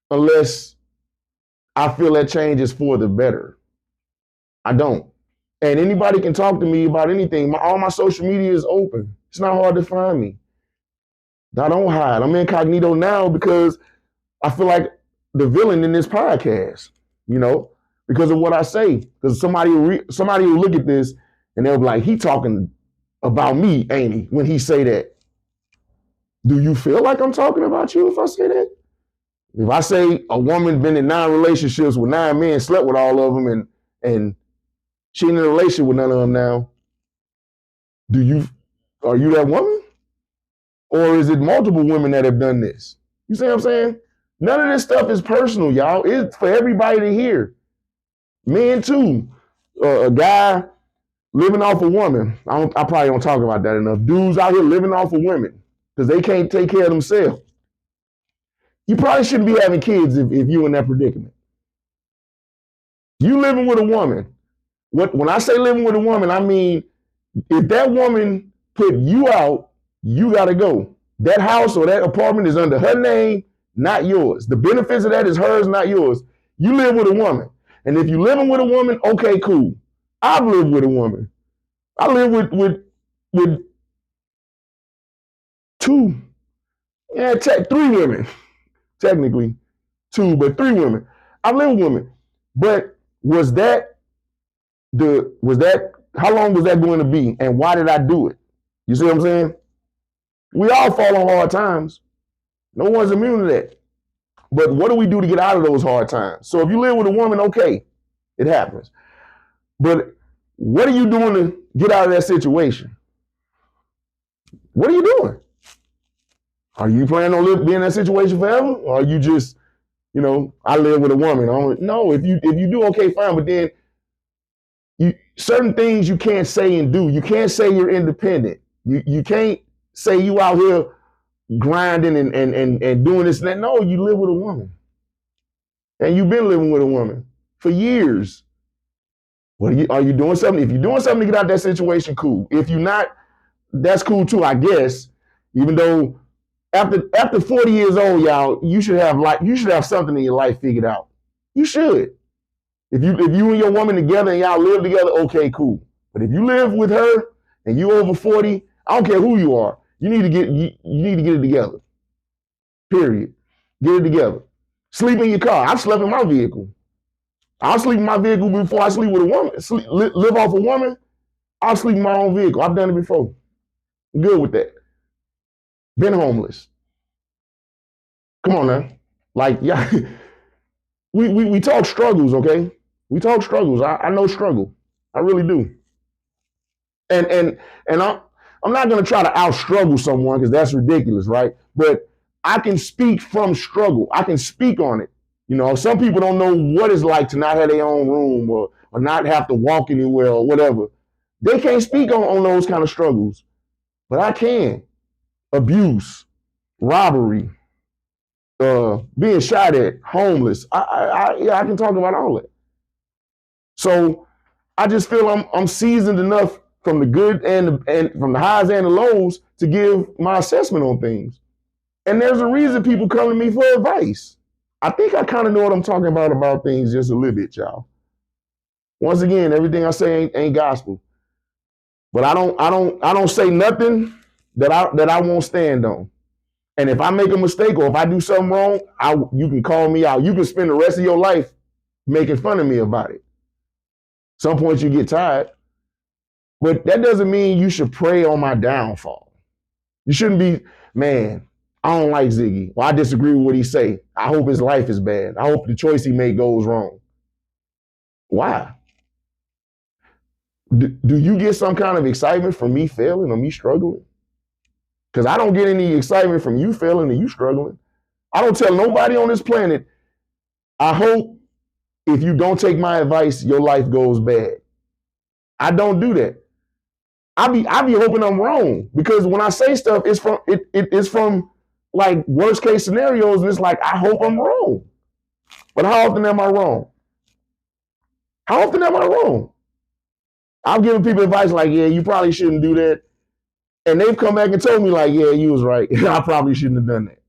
unless I feel that change is for the better. I don't. And anybody can talk to me about anything. All my social media is open. It's not hard to find me. I don't hide. I'm incognito now because I feel like the villain in this podcast, because of what I say. Because somebody will look at this and they'll be like, he talking about me, ain't he, when he say that? Do you feel like I'm talking about you if I say that? If I say a woman been in 9 relationships with 9 men, slept with all of them, and she in a relationship with none of them now, are you that woman? Or is it multiple women that have done this? You see what I'm saying? None of this stuff is personal, y'all. It's for everybody to hear. Men too. A guy living off a woman. I probably don't talk about that enough. Dudes out here living off of women because they can't take care of themselves. You probably shouldn't be having kids if you're in that predicament. You living with a woman. When I say living with a woman, I mean if that woman put you out, you got to go. That house or that apartment is under her name, not yours. The benefits of that is hers, not yours. You live with a woman. And if you're living with a woman, okay, cool. I've lived with a woman. I live with 2, 3 women. Technically 2, but 3 women. I've lived with women. But how long was that going to be? And why did I do it? You see what I'm saying? We all fall on hard times. No one's immune to that. But what do we do to get out of those hard times? So if you live with a woman, okay, it happens. But what are you doing to get out of that situation? What are you doing? Are you planning on being in that situation forever? Or are you just, I live with a woman. No, if you do, okay, fine. But then certain things you can't say and do. You can't say you're independent. You can't say you out here grinding and doing this and that. No, you live with a woman. and you've been living with a woman for years. Are you doing something? If you're doing something to get out of that situation, cool. If you're not, that's cool too, I guess. Even though after 40 years old, y'all, you should have something in your life figured out. You should. If you and your woman together and y'all live together, okay, cool. But if you live with her and you over 40, I don't care who you are, you need to get it together. Period. Get it together. Sleep in your car. I've slept in my vehicle. I'll sleep in my vehicle before I sleep with a woman. Live off a woman. I'll sleep in my own vehicle. I've done it before. I'm good with that. Been homeless. Come on now. Like, yeah, we talk struggles, okay? We talk struggles. I know struggle. I really do. And I'm not gonna try to out struggle someone because that's ridiculous, right? But I can speak from struggle. I can speak on it. You know, some people don't know what it's like to not have their own room or not have to walk anywhere or whatever. They can't speak on those kind of struggles, but I can. Abuse, robbery, being shot at, homeless. I can talk about all that. So I just feel I'm seasoned enough from the good and from the highs and the lows to give my assessment on things. And there's a reason people come to me for advice. I think I kind of know what I'm talking about things just a little bit, y'all. Once again, everything I say ain't gospel. But I don't say nothing that I won't stand on. And if I make a mistake or if I do something wrong, you can call me out. You can spend the rest of your life making fun of me about it. Some point you get tired. But that doesn't mean you should prey on my downfall. You shouldn't be, man, I don't like Ziggy. Well, I disagree with what he say. I hope his life is bad. I hope the choice he made goes wrong. Why? Do you get some kind of excitement from me failing or me struggling? Because I don't get any excitement from you failing or you struggling. I don't tell nobody on this planet, I hope if you don't take my advice, your life goes bad. I don't do that. I be hoping I'm wrong because when I say stuff, it's from like worst case scenarios, and it's like I hope I'm wrong. But how often am I wrong? How often am I wrong? I'm giving people advice like, yeah, you probably shouldn't do that. And they've come back and told me like, yeah, you was right. I probably shouldn't have done that.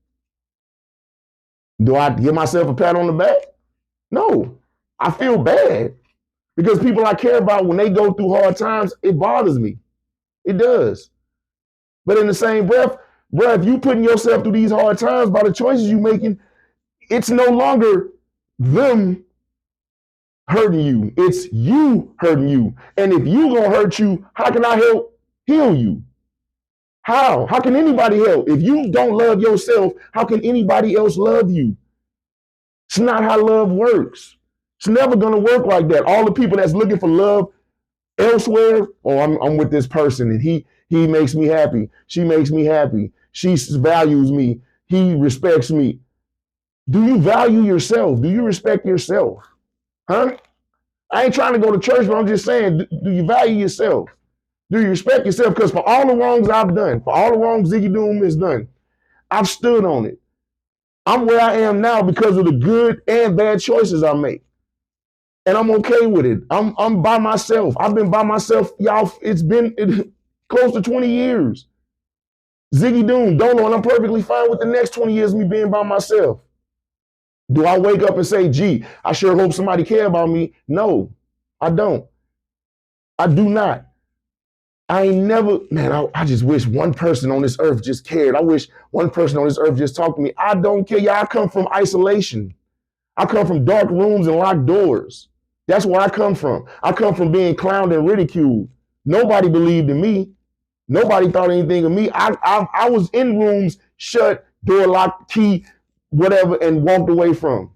Do I give myself a pat on the back? No. I feel bad because people I care about, when they go through hard times, it bothers me. It does. But in the same breath, bro, if you putting yourself through these hard times by the choices you making, it's no longer them hurting you. It's you hurting you. And if you gonna hurt you, how can I help heal you? How? How can anybody help? If you don't love yourself, how can anybody else love you? It's not how love works. It's never gonna work like that. All the people that's looking for love elsewhere, oh, I'm with this person and he makes me happy. She makes me happy. She values me. He respects me. Do you value yourself? Do you respect yourself? Huh? I ain't trying to go to church, but I'm just saying, do you value yourself? Do you respect yourself? Because for all the wrongs I've done, for all the wrongs Ziggy Doom has done, I've stood on it. I'm where I am now because of the good and bad choices I make. And I'm okay with it. I'm by myself. I've been by myself, y'all. It's been close to 20 years. Ziggy Doom, don't know, and I'm perfectly fine with the next 20 years of me being by myself. Do I wake up and say, gee, I sure hope somebody care about me? No, I don't. I do not. I ain't never, man, I just wish one person on this earth just cared. I wish one person on this earth just talked to me. I don't care. Y'all, I come from isolation. I come from dark rooms and locked doors. That's where I come from. I come from being clowned and ridiculed. Nobody believed in me. Nobody thought anything of me. I was in rooms, shut, door locked, key, whatever, and walked away from.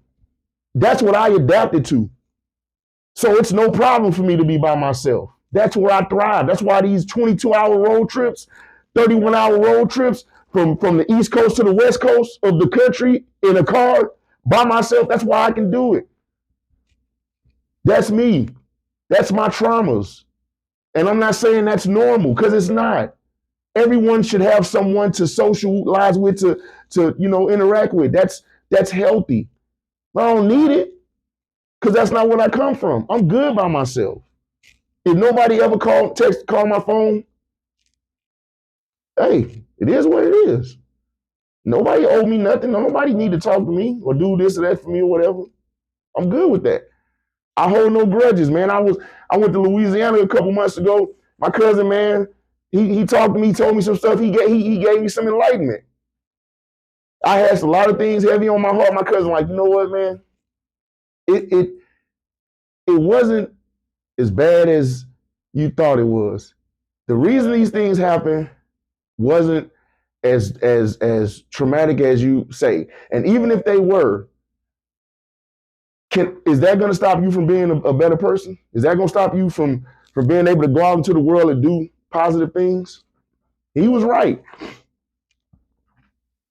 That's what I adapted to. So it's no problem for me to be by myself. That's where I thrive. That's why these 22-hour road trips, 31-hour road trips from the East Coast to the West Coast of the country in a car by myself, that's why I can do it. That's me. That's my traumas. And I'm not saying that's normal, because it's not. Everyone should have someone to socialize with, to interact with. That's healthy. I don't need it because that's not what I come from. I'm good by myself. If nobody ever call my phone, hey, it is what it is. Nobody owe me nothing. Nobody need to talk to me or do this or that for me or whatever. I'm good with that. I hold no grudges, man. I went to Louisiana a couple months ago. My cousin, man, he talked to me, told me some stuff. He gave me some enlightenment. I had a lot of things heavy on my heart. My cousin, like, you know what, man? It wasn't as bad as you thought it was. The reason these things happen wasn't as traumatic as you say. And even if they were, is that going to stop you from being a better person? Is that going to stop you from being able to go out into the world and do positive things? He was right.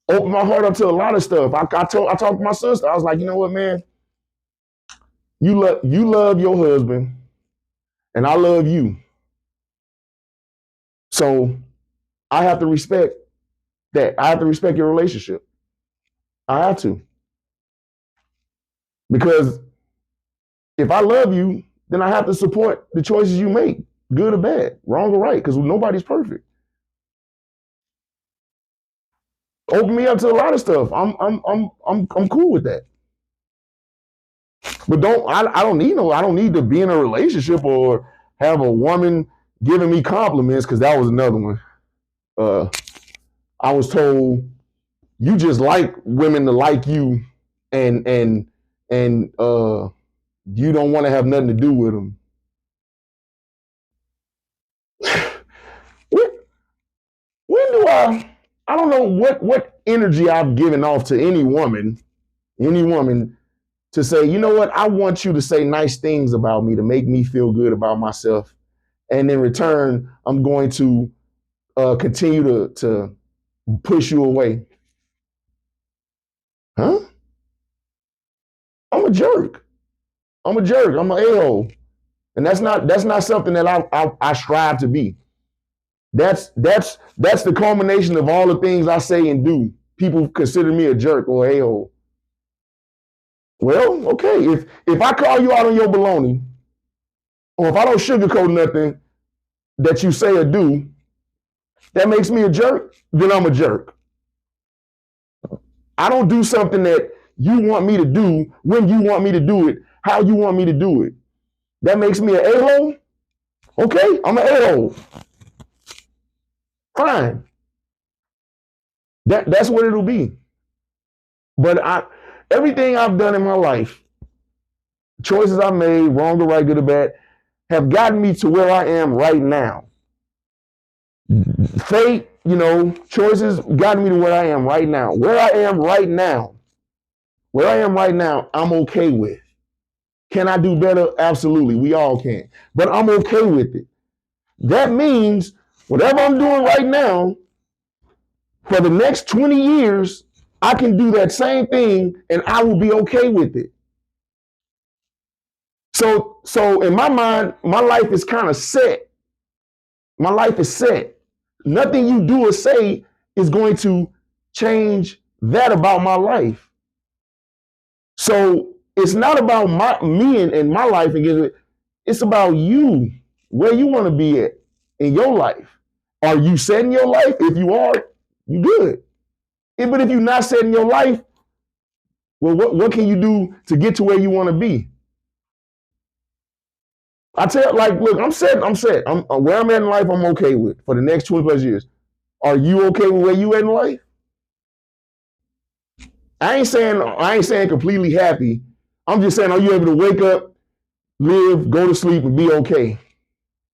Opened my heart up to a lot of stuff. I talked to my sister. I was like, you know what, man? You love your husband, and I love you. So I have to respect that. I have to respect your relationship. I have to. Because if I love you, then I have to support the choices you make, good or bad, wrong or right, because nobody's perfect. Open me up to a lot of stuff. I'm cool with that. But I don't need to be in a relationship or have a woman giving me compliments, because that was another one. I was told you just like women to like you, and you don't want to have nothing to do with them. When do I don't know what energy I've given off to any woman to say, you know what, I want you to say nice things about me to make me feel good about myself. And in return, I'm going to continue to push you away. Huh? I'm a jerk. I'm an a-hole. And that's not something that I strive to be. That's the culmination of all the things I say and do. People consider me a jerk or a a-hole. Well, okay, if I call you out on your baloney, or if I don't sugarcoat nothing that you say or do, that makes me a jerk, then I'm a jerk. I don't do something that you want me to do when you want me to do it, how you want me to do it. That makes me an a-hole? Okay, I'm an a-hole. Fine. That's what it'll be. But everything I've done in my life, choices I made, wrong or right, good or bad, have gotten me to where I am right now. Fate, choices gotten me to where I am right now. Where I am right now, I'm okay with. Can I do better? Absolutely. We all can. But I'm okay with it. That means whatever I'm doing right now, for the next 20 years, I can do that same thing and I will be okay with it. So in my mind, my life is kind of set. My life is set. Nothing you do or say is going to change that about my life. So it's not about me and my life. It's about you, where you want to be at in your life. Are you set in your life? If you are, you good. But if you're not set in your life, well, what can you do to get to where you want to be? I tell, look, I'm set. Where I'm at in life, I'm okay with for the next 20 plus years. Are you okay with where you at in life? I ain't saying completely happy. I'm just saying, are you able to wake up, live, go to sleep, and be okay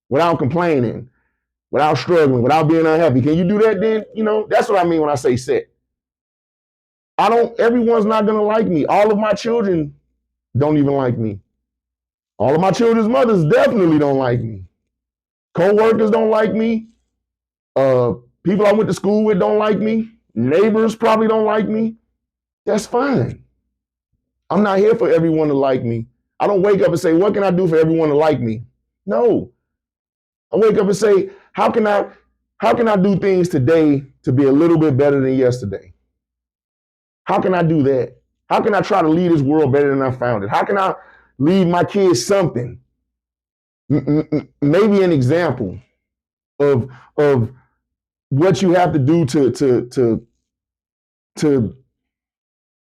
without complaining, without struggling, without being unhappy? Can you do that then? That's what I mean when I say set. Everyone's not going to like me. All of my children don't even like me. All of my children's mothers definitely don't like me. Co-workers don't like me. People I went to school with don't like me. Neighbors probably don't like me. That's fine. I'm not here for everyone to like me. I don't wake up and say, what can I do for everyone to like me? No. I wake up and say, how can I do things today to be a little bit better than yesterday? How can I do that? How can I try to leave this world better than I found it? How can I leave my kids something? Maybe an example of what you have to do to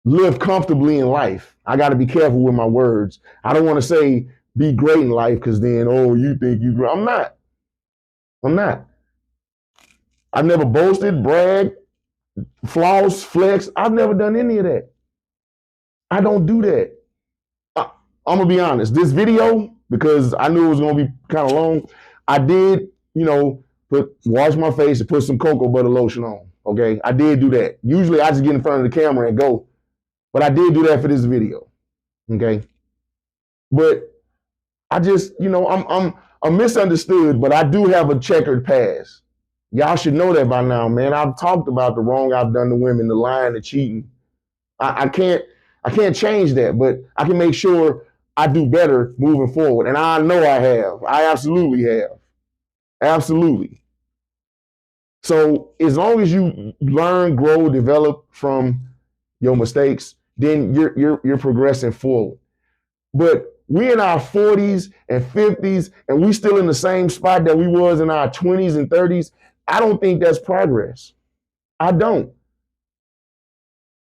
live comfortably in life. I got to be careful with my words. I don't want to say be great in life because then, oh, you think you great. I'm not. I'm not. I've never boasted, bragged, floss, flex. I've never done any of that. I don't do that. I'm going to be honest. This video, because I knew it was going to be kind of long, I did, wash my face and put some cocoa butter lotion on. Okay. I did do that. Usually I just get in front of the camera and go, but I did do that for this video. Okay. But I just, I'm misunderstood, but I do have a checkered past. Y'all should know that by now, man. I've talked about the wrong I've done to women, the lying, the cheating. I can't change that, but I can make sure I do better moving forward. And I know I have. I absolutely have. Absolutely. So as long as you learn, grow, develop from your mistakes, then you're progressing forward. But we in our 40s and 50s, and we still in the same spot that we was in our 20s and 30s. I don't think that's progress. I don't.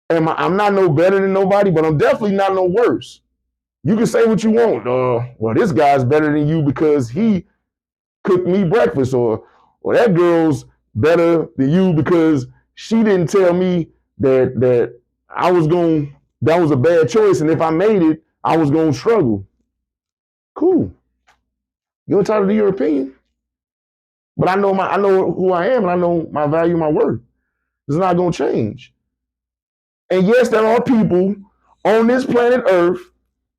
And I'm not no better than nobody, but I'm definitely not no worse. You can say what you want. Well, this guy's better than you because he cooked me breakfast, or that girl's better than you because she didn't tell me that that was a bad choice, and if I made it, I was gonna struggle. Cool. You're entitled to your opinion. But I know who I am, and I know my value, my worth. It's not gonna change. And yes, there are people on this planet Earth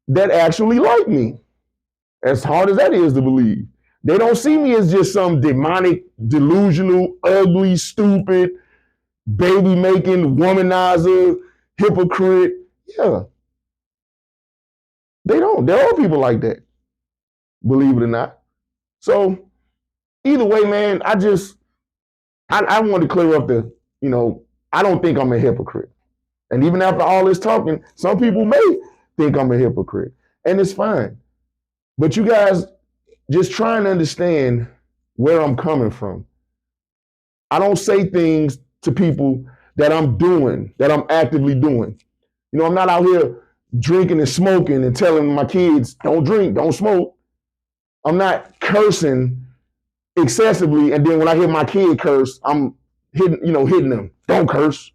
that actually like me. As hard as that is to believe. They don't see me as just some demonic, delusional, ugly, stupid, baby-making, womanizer, hypocrite. Yeah. They don't. There are people like that, believe it or not. So either way, man, I want to clear up I don't think I'm a hypocrite. And even after all this talking, some people may think I'm a hypocrite, and it's fine. But you guys just try and understand where I'm coming from. I don't say things to people that I'm doing, that I'm actively doing. I'm not out here drinking and smoking and telling my kids, don't drink, don't smoke. I'm not cursing excessively, and then when I hear my kid curse, I'm hitting them. Don't curse.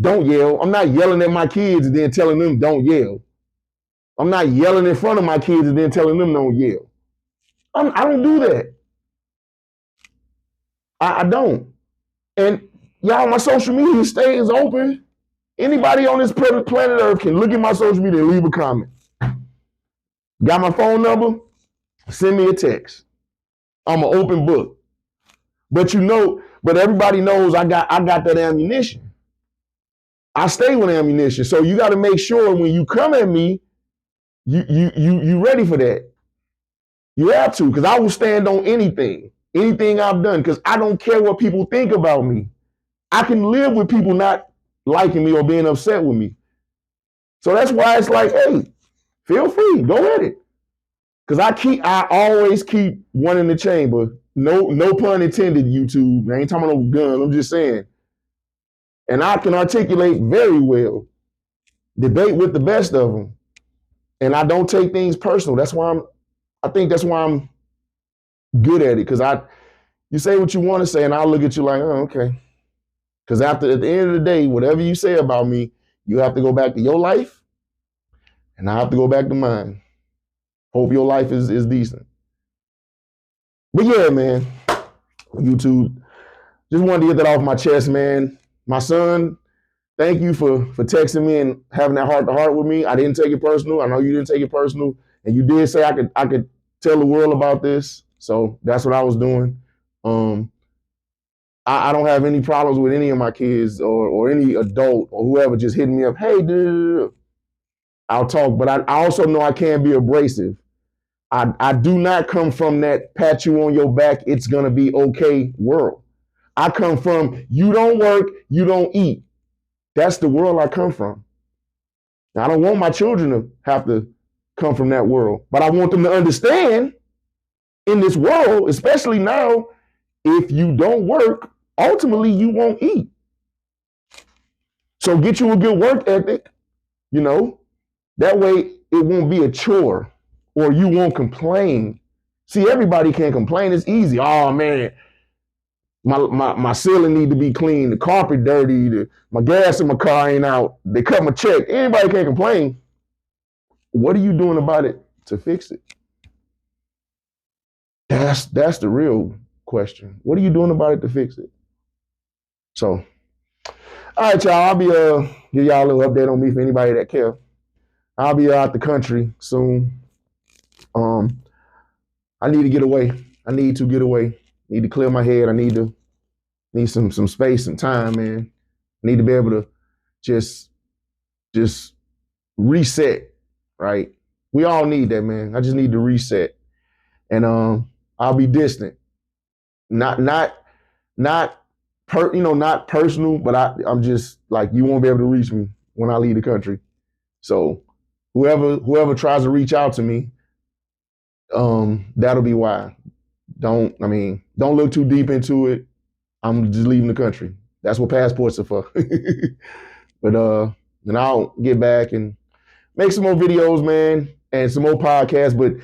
Don't yell. I'm not yelling at my kids and then telling them don't yell. I'm not yelling in front of my kids and then telling them don't yell. I don't do that. I don't. And y'all, my social media stays open. Anybody on this planet Earth can look at my social media and leave a comment. Got my phone number? Send me a text. I'm an open book. But everybody knows I got that ammunition. I stay with ammunition. So you got to make sure when you come at me, you ready for that. You have to, because I will stand on anything I've done, because I don't care what people think about me. I can live with people not liking me or being upset with me. So that's why it's like, hey, feel free, go at it. Because I always keep one in the chamber. No pun intended, YouTube. I ain't talking about no gun. I'm just saying. And I can articulate very well. Debate with the best of them. And I don't take things personal. I think that's why I'm good at it. Because you say what you want to say, and I'll look at you like, oh, okay. Because at the end of the day, whatever you say about me, you have to go back to your life, and I have to go back to mine. Hope your life is decent. But yeah, man, YouTube, just wanted to get that off my chest, man. My son, thank you for texting me and having that heart-to-heart with me. I didn't take it personal. I know you didn't take it personal. And you did say I could tell the world about this. So that's what I was doing. I don't have any problems with any of my kids or any adult or whoever just hitting me up. Hey, dude, I'll talk. But I also know I can't be abrasive. I do not come from that pat you on your back, it's going to be okay world. I come from you don't work, you don't eat. That's the world I come from. I don't want my children to have to come from that world, but I want them to understand in this world, especially now, if you don't work, ultimately you won't eat. So get you a good work ethic, you know, that way it won't be a chore or you won't complain. See, everybody can complain. It's easy. Oh man, my ceiling need to be clean, the carpet dirty, my gas in my car ain't out, they cut my check. Anybody can complain. What are you doing about it to fix it? That's the real question. What are you doing about it to fix it? So, all right, y'all. I'll be give y'all a little update on me for anybody that care. I'll be out the country soon. I need to get away. I need to get away. Need to clear my head. I need some space and time, man. Need to be able to just reset, right? We all need that, man. I just need to reset. And I'll be distant. Not personal, but I'm just like, you won't be able to reach me when I leave the country. So whoever tries to reach out to me, that'll be why. Don't look too deep into it. I'm just leaving the country. That's what passports are for. But then I'll get back and make some more videos, man, and some more podcasts. But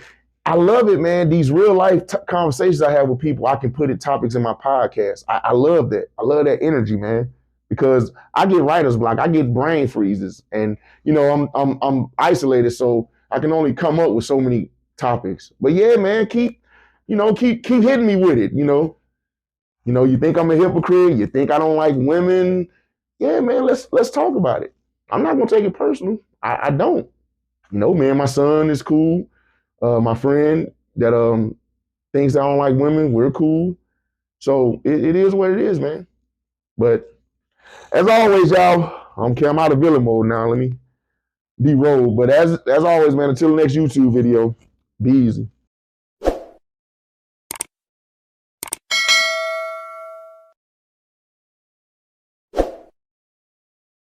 I love it, man. These real life conversations I have with people, I can put in topics in my podcast. I love that. I love that energy, man, because I get writer's block. I get brain freezes, and I'm isolated, so I can only come up with so many topics. But yeah, man, keep hitting me with it. You think I'm a hypocrite? You think I don't like women? Yeah, man, let's talk about it. I'm not gonna take it personal. I don't. Man, my son is cool. My friend that thinks I don't like women, we're cool. So it is what it is, man. But as always, y'all, I'm out of villain mode now. Let me de-roll. But as always, man, until the next YouTube video, be easy.